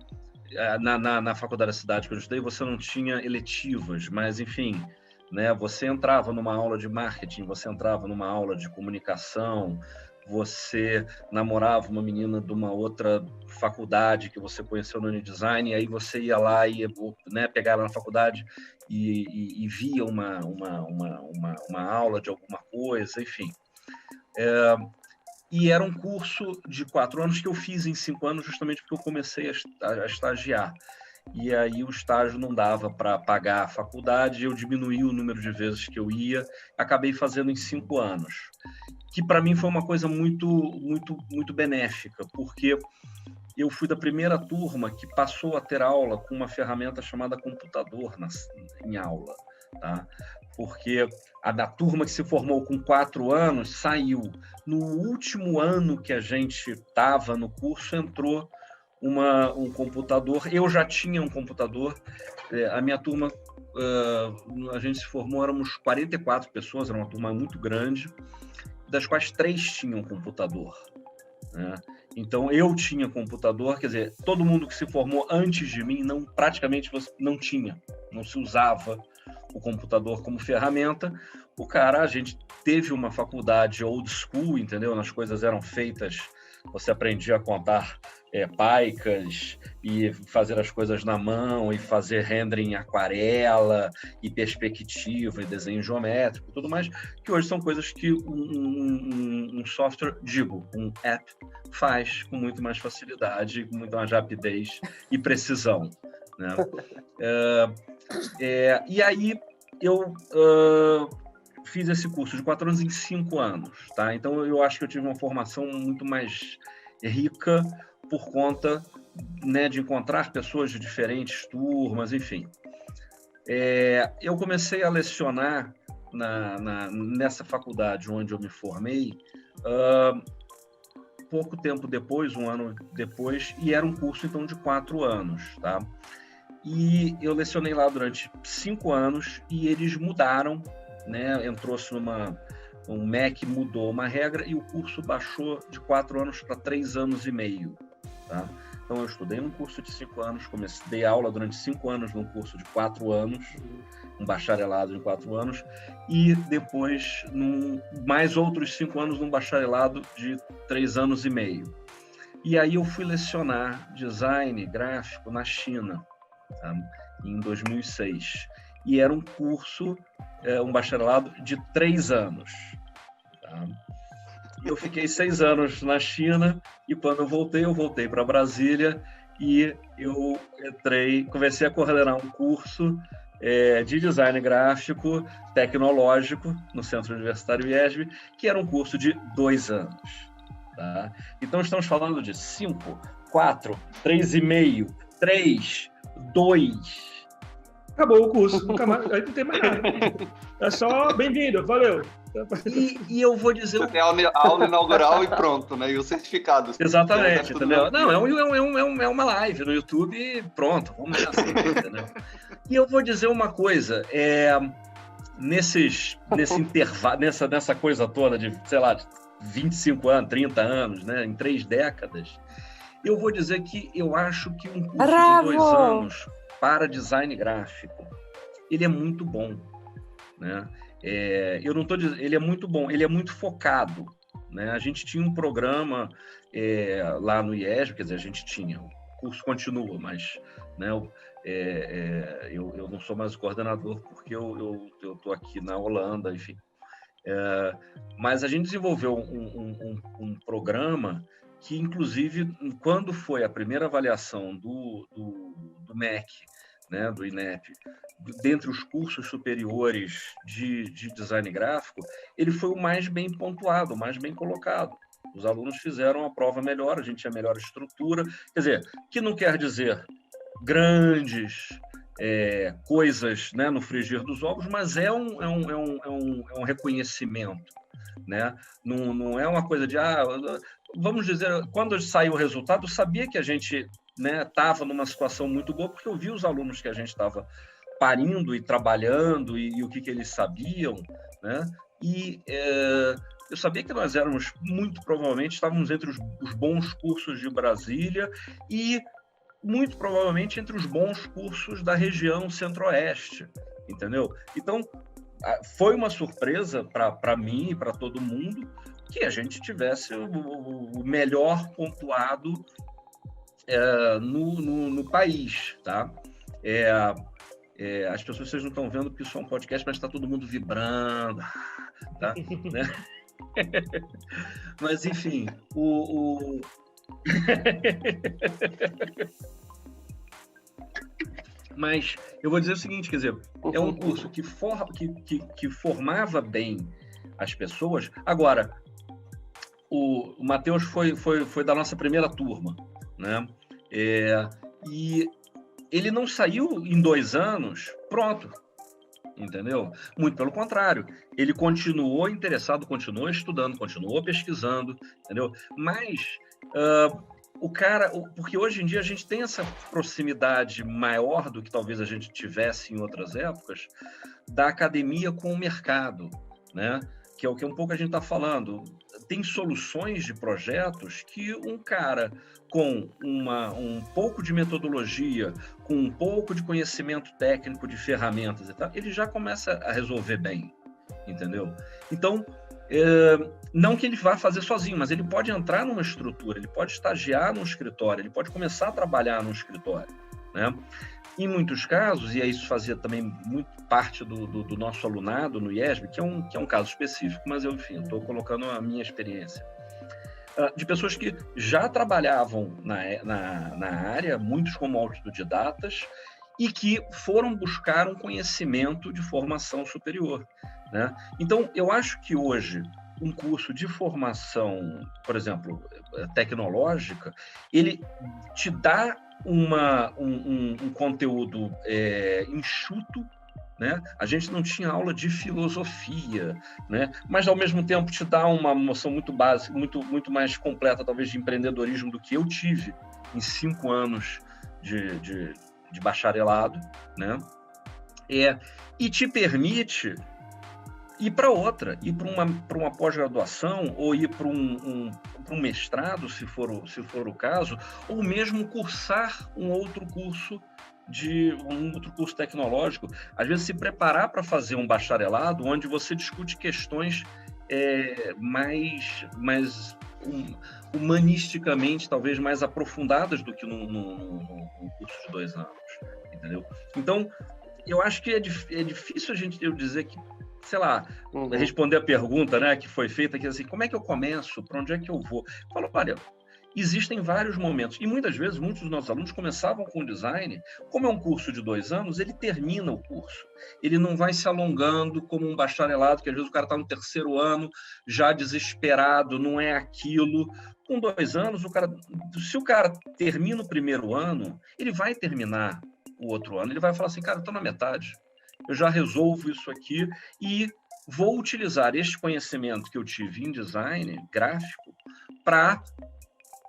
Speaker 4: na faculdade da cidade que eu estudei, você não tinha eletivas, mas, enfim, né, você entrava numa aula de marketing, você entrava numa aula de comunicação, você namorava uma menina de uma outra faculdade que você conheceu no Unidesign, e aí você ia lá e né, pegar ela na faculdade e via uma aula de alguma coisa, enfim. E era um curso de 4 anos que eu fiz em 5 anos, justamente porque eu comecei a estagiar. E aí o estágio não dava para pagar a faculdade, eu diminuí o número de vezes que eu ia, acabei fazendo em 5 anos. Que para mim foi uma coisa muito, muito, muito benéfica, porque eu fui da primeira turma que passou a ter aula com uma ferramenta chamada computador em aula, tá? Porque a turma que se formou com 4 anos saiu. No último ano que a gente estava no curso, entrou um computador. Eu já tinha um computador. A minha turma, a gente se formou, éramos 44 pessoas, era uma turma muito grande, das quais 3 tinham computador, né? Então, eu tinha computador, quer dizer, todo mundo que se formou antes de mim, praticamente não tinha, não se usava o computador como ferramenta. A gente teve uma faculdade old school, entendeu? As coisas eram feitas, você aprendia a contar paicas e fazer as coisas na mão e fazer rendering em aquarela e perspectiva e desenho geométrico e tudo mais, que hoje são coisas que um software, um app, faz com muito mais facilidade, com muito mais rapidez e precisão, né? E aí eu fiz esse curso de 4 anos em 5 anos, tá? Então eu acho que eu tive uma formação muito mais rica por conta, né, de encontrar pessoas de diferentes turmas, enfim. Eu comecei a lecionar nessa faculdade onde eu me formei pouco tempo depois, 1 ano depois, e era um curso, então, de 4 anos, tá? E eu lecionei lá durante 5 anos e eles mudaram, né? Entrou-se um MEC, mudou uma regra e o curso baixou de 4 anos para 3 anos e meio, tá? Então, eu estudei num curso de 5 anos, dei aula durante 5 anos num curso de 4 anos, um bacharelado de 4 anos, e depois mais outros 5 anos num bacharelado de 3 anos e meio. E aí eu fui lecionar design gráfico na China, tá? Em 2006. E era um curso, um bacharelado de 3 anos. Tá? Eu fiquei 6 anos na China e quando eu voltei para Brasília e eu comecei a coordenar um curso de design gráfico tecnológico no Centro Universitário IESB, que era um curso de 2 anos. Tá? Então, estamos falando de 5, 4, 3,5, 3, 2...
Speaker 5: Acabou o curso, nunca mais, aí não tem mais nada. É só bem-vindo, valeu.
Speaker 4: E eu vou dizer...
Speaker 1: Tem a aula inaugural e pronto, né? E o certificado.
Speaker 4: Exatamente, entendeu? Não, é uma live no YouTube e pronto, vamos nessa, entendeu? E eu vou dizer uma coisa, nesse intervalo, nessa coisa toda de, sei lá, 25 anos, 30 anos, né? Em 3 décadas, Eu vou dizer que eu acho que um curso
Speaker 3: Bravo!
Speaker 4: de 2 anos para design gráfico, ele é muito bom, né? Eu não tô dizendo, ele é muito bom, ele é muito focado, né? A gente tinha um programa lá no IESB, quer dizer, a gente tinha, o curso continua, mas, né, eu não sou mais o coordenador porque eu estou aqui na Holanda, enfim. Mas a gente desenvolveu um programa que, inclusive, quando foi a primeira avaliação do MEC, né, do INEP, dentre os cursos superiores de design gráfico, ele foi o mais bem pontuado, o mais bem colocado. Os alunos fizeram a prova melhor, a gente tinha melhor estrutura, quer dizer, que não quer dizer grandes coisas, né, no frigir dos ovos, mas é um reconhecimento, né? Não é uma coisa de, vamos dizer, quando saiu o resultado, eu sabia que a gente estava numa situação muito boa, porque eu vi os alunos que a gente estava parindo e trabalhando e o que eles sabiam, né? E eu sabia que nós éramos, muito provavelmente, estávamos entre os bons cursos de Brasília e muito provavelmente entre os bons cursos da região centro-oeste, entendeu? Então, foi uma surpresa para mim e para todo mundo que a gente tivesse o melhor pontuado no país, tá? As pessoas, vocês não estão vendo porque isso é um podcast, mas está todo mundo vibrando, tá? Né? Mas, enfim, Mas eu vou dizer o seguinte, quer dizer, é um curso que formava bem as pessoas. Agora, o Matheus foi da nossa primeira turma, né? E ele não saiu em 2 anos pronto, entendeu? Muito pelo contrário, ele continuou interessado, continuou estudando, continuou pesquisando, entendeu? Mas porque hoje em dia a gente tem essa proximidade maior do que talvez a gente tivesse em outras épocas da academia com o mercado, né? Que é o que um pouco a gente está falando. Tem soluções de projetos que um cara com um pouco de metodologia, com um pouco de conhecimento técnico de ferramentas e tal, ele já começa a resolver bem, entendeu? Então, não que ele vá fazer sozinho, mas ele pode entrar numa estrutura, ele pode estagiar num escritório, ele pode começar a trabalhar num escritório, né? Em muitos casos, e isso fazia também muito parte do nosso alunado no IESB, que é um caso específico, mas eu, enfim, estou colocando a minha experiência, de pessoas que já trabalhavam na área, muitos como autodidatas, e que foram buscar um conhecimento de formação superior, né? Então, eu acho que hoje um curso de formação, por exemplo, tecnológica, ele te dá um conteúdo enxuto, né? A gente não tinha aula de filosofia, né? Mas, ao mesmo tempo, te dá uma noção muito básica, muito mais completa, talvez, de empreendedorismo do que eu tive em 5 anos de bacharelado, né? E te permite ir para outra, ir para uma pós-graduação ou ir para um mestrado, se for o caso, ou mesmo cursar um outro curso tecnológico. Às vezes, se preparar para fazer um bacharelado onde você discute questões mais humanisticamente, talvez mais aprofundadas do que num curso de 2 anos, entendeu? Então, eu acho que é difícil eu dizer que, sei lá, responder a pergunta, né, que foi feita aqui, assim, como é que eu começo? Para onde é que eu vou? Eu falo, olha, existem vários momentos, e muitas vezes, muitos dos nossos alunos começavam com design, como é um curso de 2 anos, ele termina o curso. Ele não vai se alongando como um bacharelado, que às vezes o cara está no 3º ano, já desesperado, não é aquilo. Com 2 anos, se o cara termina o 1º ano, ele vai terminar o outro ano, ele vai falar assim, cara, eu estou na metade, eu já resolvo isso aqui e vou utilizar este conhecimento que eu tive em design gráfico para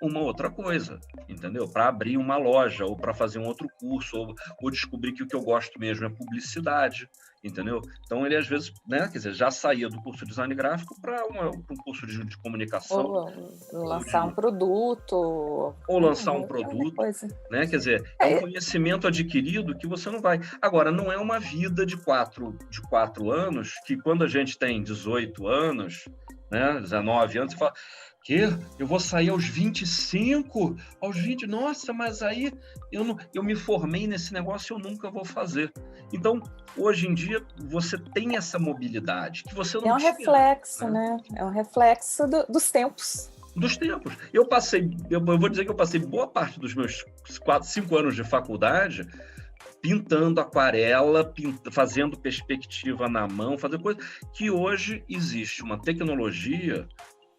Speaker 4: uma outra coisa, entendeu? Para abrir uma loja, ou para fazer um outro curso, ou descobrir que o que eu gosto mesmo é publicidade, entendeu? Então, ele, às vezes, né, quer dizer, já saía do curso de design gráfico para um curso de comunicação.
Speaker 3: Ou lançar um produto.
Speaker 4: Ou lançar um produto, né? Quer dizer, é um conhecimento adquirido que você não vai... Agora, não é uma vida de 4 anos, que quando a gente tem 18 anos, né, 19 anos, você fala... Que? Eu vou sair aos 25? Aos 20? Nossa, mas aí eu me formei nesse negócio e eu nunca vou fazer. Então, hoje em dia, você tem essa mobilidade que você não tinha.
Speaker 3: É um reflexo, né? É um reflexo dos tempos.
Speaker 4: Dos tempos. Eu vou dizer que eu passei boa parte dos meus 5 anos de faculdade pintando aquarela, fazendo perspectiva na mão, fazendo coisa que hoje existe uma tecnologia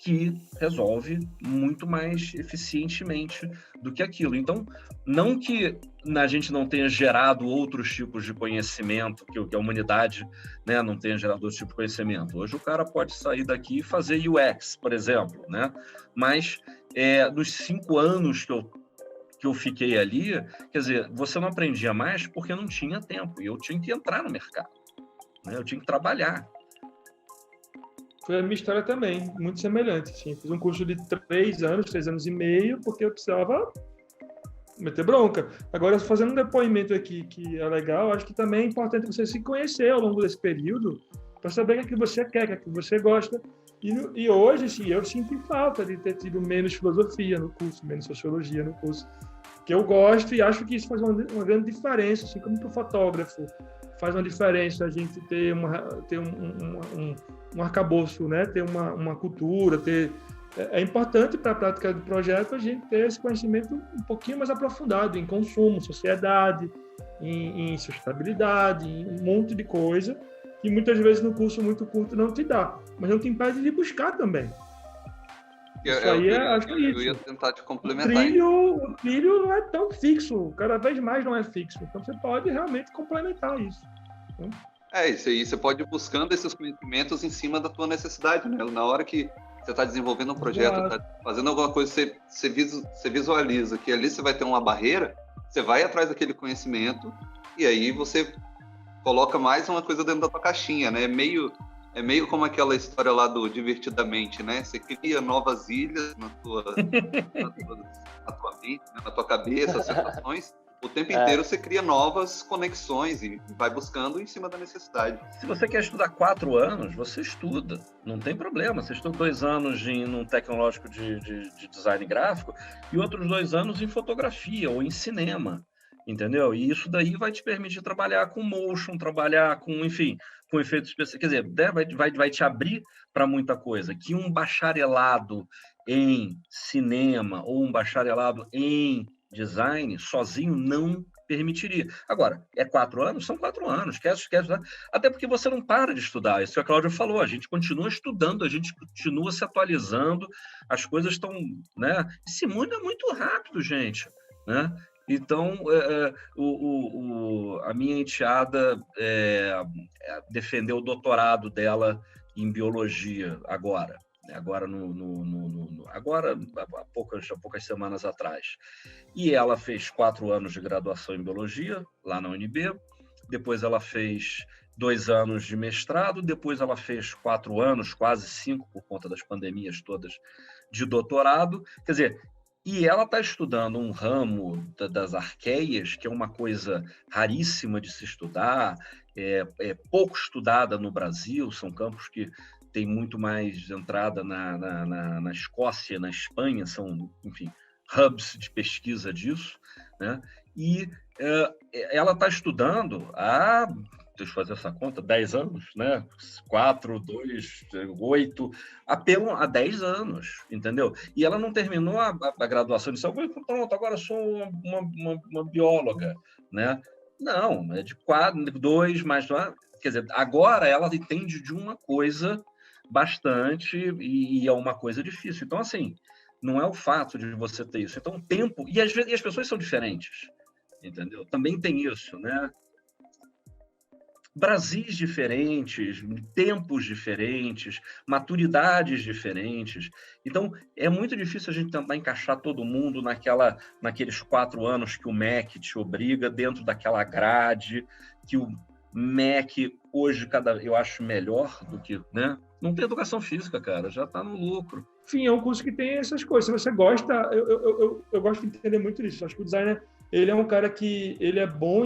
Speaker 4: que resolve muito mais eficientemente do que aquilo. Então, não que a gente não tenha gerado outros tipos de conhecimento, que a humanidade, né, não tenha gerado outros tipos de conhecimento. Hoje o cara pode sair daqui e fazer UX, por exemplo, né? Mas nos 5 anos que eu fiquei ali, quer dizer, você não aprendia mais porque não tinha tempo, e eu tinha que entrar no mercado, né? Eu tinha que trabalhar.
Speaker 5: Foi a minha história também, muito semelhante. Assim. Fiz um curso de 3 anos e meio, porque eu precisava meter bronca. Agora, fazendo um depoimento aqui que é legal, acho que também é importante você se conhecer ao longo desse período, para saber o que você quer, o que você gosta. E hoje, assim, eu sinto falta de ter tido menos filosofia no curso, menos sociologia no curso, que eu gosto e acho que isso faz uma grande diferença, assim como para o fotógrafo. Faz uma diferença a gente ter um arcabouço, né? Ter uma cultura, é importante para a prática do projeto a gente ter esse conhecimento um pouquinho mais aprofundado em consumo, sociedade, em sustentabilidade, em um monte de coisa que muitas vezes no curso muito curto não te dá, mas não te impede de buscar também.
Speaker 1: Eu ia tentar te complementar.
Speaker 5: O trilho não é tão fixo, cada vez mais não é fixo. Então você pode realmente complementar isso.
Speaker 1: Isso aí, você pode ir buscando esses conhecimentos em cima da tua necessidade, né? Na hora que você está desenvolvendo um projeto, está fazendo alguma coisa, você visualiza que ali você vai ter uma barreira, você vai atrás daquele conhecimento e aí você coloca mais uma coisa dentro da tua caixinha, né? É meio como aquela história lá do Divertidamente, né? Você cria novas ilhas na tua mente, né? Na tua cabeça, as sensações. O tempo inteiro você cria novas conexões e vai buscando em cima da necessidade.
Speaker 4: Se você quer estudar 4 anos, você estuda. Não tem problema. Você estuda 2 anos num tecnológico de design gráfico e outros 2 anos em fotografia ou em cinema. Entendeu? E isso daí vai te permitir trabalhar com motion, trabalhar com, enfim, com efeitos especiais. Quer dizer, vai te abrir para muita coisa. Que um bacharelado em cinema ou um bacharelado em design sozinho não permitiria. Agora, 4 anos? São 4 anos. Quer estudar? Até porque você não para de estudar. Isso que a Cláudia falou. A gente continua estudando, a gente continua se atualizando. As coisas estão, né? Esse mundo é muito rápido, gente, né? Então, a minha enteada defendeu o doutorado dela em biologia agora há poucas semanas atrás. E ela fez 4 anos de graduação em biologia lá na UNB, depois ela fez 2 anos de mestrado, depois ela fez 4 anos, quase 5 por conta das pandemias todas, de doutorado. Quer dizer, e ela está estudando um ramo das arqueias, que é uma coisa raríssima de se estudar, é pouco estudada no Brasil, são campos que têm muito mais entrada na Escócia, na Espanha, são, enfim, hubs de pesquisa disso, né? E ela está estudando deixa eu fazer essa conta, 10 anos, né? 4, 2, 8, há 10 anos, entendeu? E ela não terminou a graduação de saúde, pronto, agora sou uma bióloga, né? Não, é de 4, 2, mais... Quer dizer, agora ela entende de uma coisa bastante e é uma coisa difícil. Então, assim, não é o fato de você ter isso. Então, o tempo... E às vezes as pessoas são diferentes, entendeu? Também tem isso, né? Brasis diferentes, tempos diferentes, maturidades diferentes. Então, é muito difícil a gente tentar encaixar todo mundo naqueles 4 anos que o MEC te obriga, dentro daquela grade, que o MEC hoje, eu acho melhor do que... né? Não tem educação física, cara, já está no lucro.
Speaker 5: Enfim, é um curso que tem essas coisas. Se você gosta, eu gosto de entender muito isso. Acho que o designer, ele é um cara que ele é bom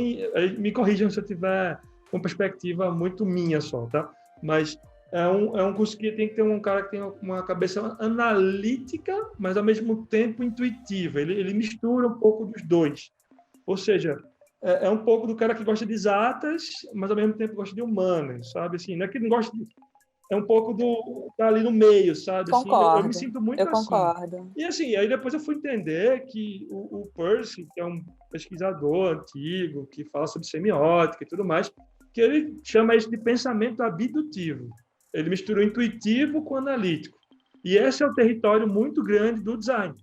Speaker 5: me corrijam se eu tiver uma perspectiva muito minha só, tá? Mas é um curso que tem que ter um cara que tem uma cabeça analítica, mas ao mesmo tempo intuitiva. Ele mistura um pouco dos dois. Ou seja, é um pouco do cara que gosta de exatas, mas ao mesmo tempo gosta de humanas, sabe? Assim, não é que não gosta de... É um pouco tá ali no meio, sabe?
Speaker 3: Concordo.
Speaker 5: Assim, eu me sinto muito
Speaker 3: eu
Speaker 5: assim.
Speaker 3: Concordo.
Speaker 5: E assim, aí depois eu fui entender que o Peirce, que é um pesquisador antigo, que fala sobre semiótica e tudo mais, que ele chama isso de pensamento abdutivo. Ele mistura o intuitivo com o analítico. E esse é o território muito grande do design,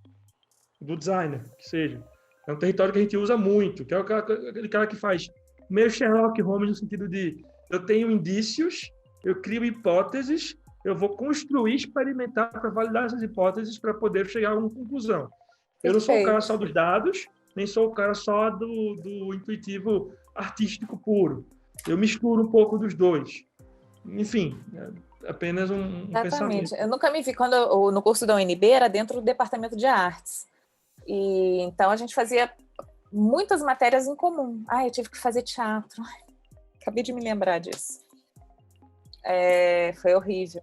Speaker 5: do designer, que seja. É um território que a gente usa muito, que é aquele cara que faz meio Sherlock Holmes no sentido de eu tenho indícios, eu crio hipóteses, eu vou construir, experimentar para validar essas hipóteses para poder chegar a uma conclusão. Eu não sou o cara só dos dados, nem sou o cara só do intuitivo artístico puro. Eu misturo um pouco dos dois. Enfim, é apenas um pensamento.
Speaker 3: Eu nunca me vi, no curso da UNB era dentro do departamento de artes. E então a gente fazia muitas matérias em comum. Eu tive que fazer teatro. Acabei de me lembrar disso. Foi horrível.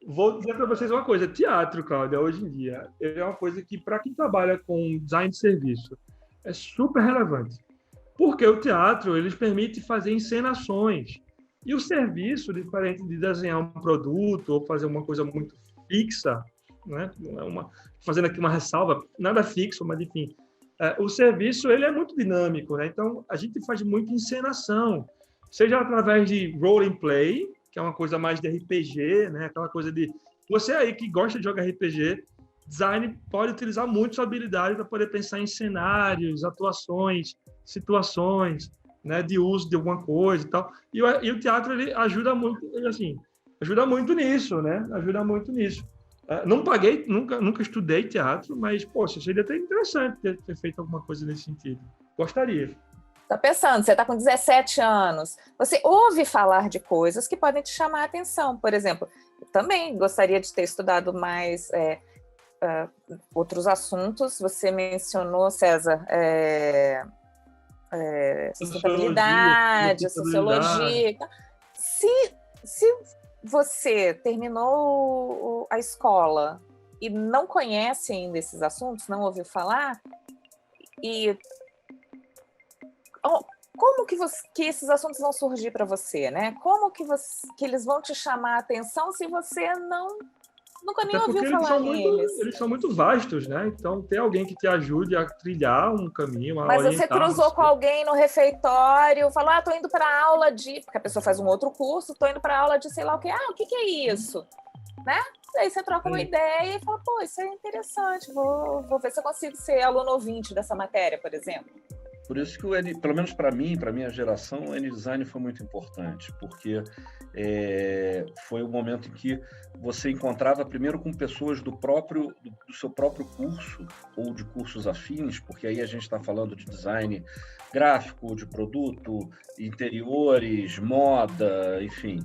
Speaker 5: Vou dizer para vocês uma coisa, teatro, Cláudia, hoje em dia, é uma coisa que, para quem trabalha com design de serviço, é super relevante. Porque o teatro, eles permite fazer encenações. E o serviço, diferente de desenhar um produto ou fazer uma coisa muito fixa, né? Fazendo aqui uma ressalva, nada fixo, mas enfim, o serviço ele é muito dinâmico, né? Então, a gente faz muita encenação, seja através de role and play, que é uma coisa mais de RPG, né? Aquela coisa de... Você aí que gosta de jogar RPG, design pode utilizar muito sua habilidade para poder pensar em cenários, atuações, situações, né? De uso de alguma coisa e tal. E o teatro, ele ajuda muito, ajuda muito nisso, né? Ajuda muito nisso. Não paguei, nunca estudei teatro, mas, poxa, seria até interessante ter feito alguma coisa nesse sentido. Gostaria.
Speaker 3: Tá pensando, você está com 17 anos, você ouve falar de coisas que podem te chamar a atenção. Por exemplo, eu também gostaria de ter estudado mais outros assuntos. Você mencionou, César, sustentabilidade, sociologia. Se você terminou a escola e não conhece ainda esses assuntos, não ouviu falar, e como que esses assuntos vão surgir para você, né? Como que eles vão te chamar a atenção se você nunca nem ouviu falar neles?
Speaker 5: Eles são muito vastos, né? Então, ter alguém que te ajude a trilhar um caminho,
Speaker 3: Mas você cruzou com alguém no refeitório, falou, tô indo para aula de... Porque a pessoa faz um outro curso, tô indo para aula de sei lá o quê. O que é isso? Né? Aí você troca uma ideia e fala, isso é interessante, vou ver se eu consigo ser aluno ouvinte dessa matéria, por exemplo.
Speaker 4: Por isso que, pelo menos para mim, para a minha geração, o N-Design foi muito importante, porque foi o momento em que você encontrava primeiro com pessoas do seu próprio curso, ou de cursos afins, porque aí a gente está falando de design gráfico, de produto, interiores, moda, enfim,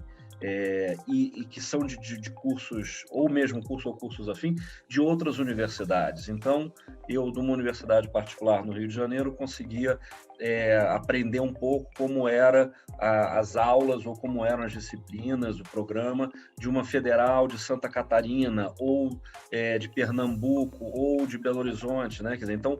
Speaker 4: e que são de cursos, ou mesmo curso ou cursos afins, de outras universidades. Então, eu, de uma universidade particular no Rio de Janeiro, conseguia aprender um pouco como eram as aulas ou como eram as disciplinas, o programa de uma federal de Santa Catarina, ou de Pernambuco, ou de Belo Horizonte, né? Quer dizer, então,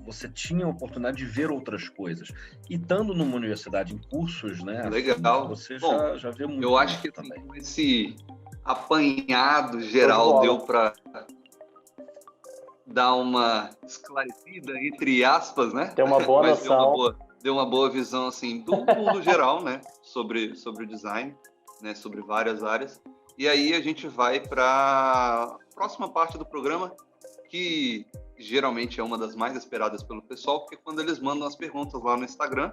Speaker 4: você tinha a oportunidade de ver outras coisas. E estando numa universidade em cursos, né?
Speaker 1: Legal.
Speaker 4: Você
Speaker 1: Bom,
Speaker 4: já vê muito.
Speaker 1: Eu acho que também esse apanhado geral deu para dar uma esclarecida, entre aspas, né?
Speaker 2: Tem uma boa noção.
Speaker 1: Deu uma boa visão, assim, do mundo geral, né? Sobre o design, né? Sobre várias áreas. E aí a gente vai para a próxima parte do programa, que geralmente é uma das mais esperadas pelo pessoal, porque quando eles mandam as perguntas lá no Instagram,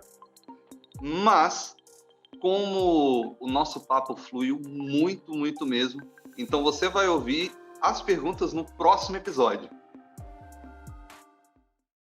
Speaker 1: Mas, como o nosso papo fluiu muito, muito mesmo, então você vai ouvir as perguntas no próximo episódio.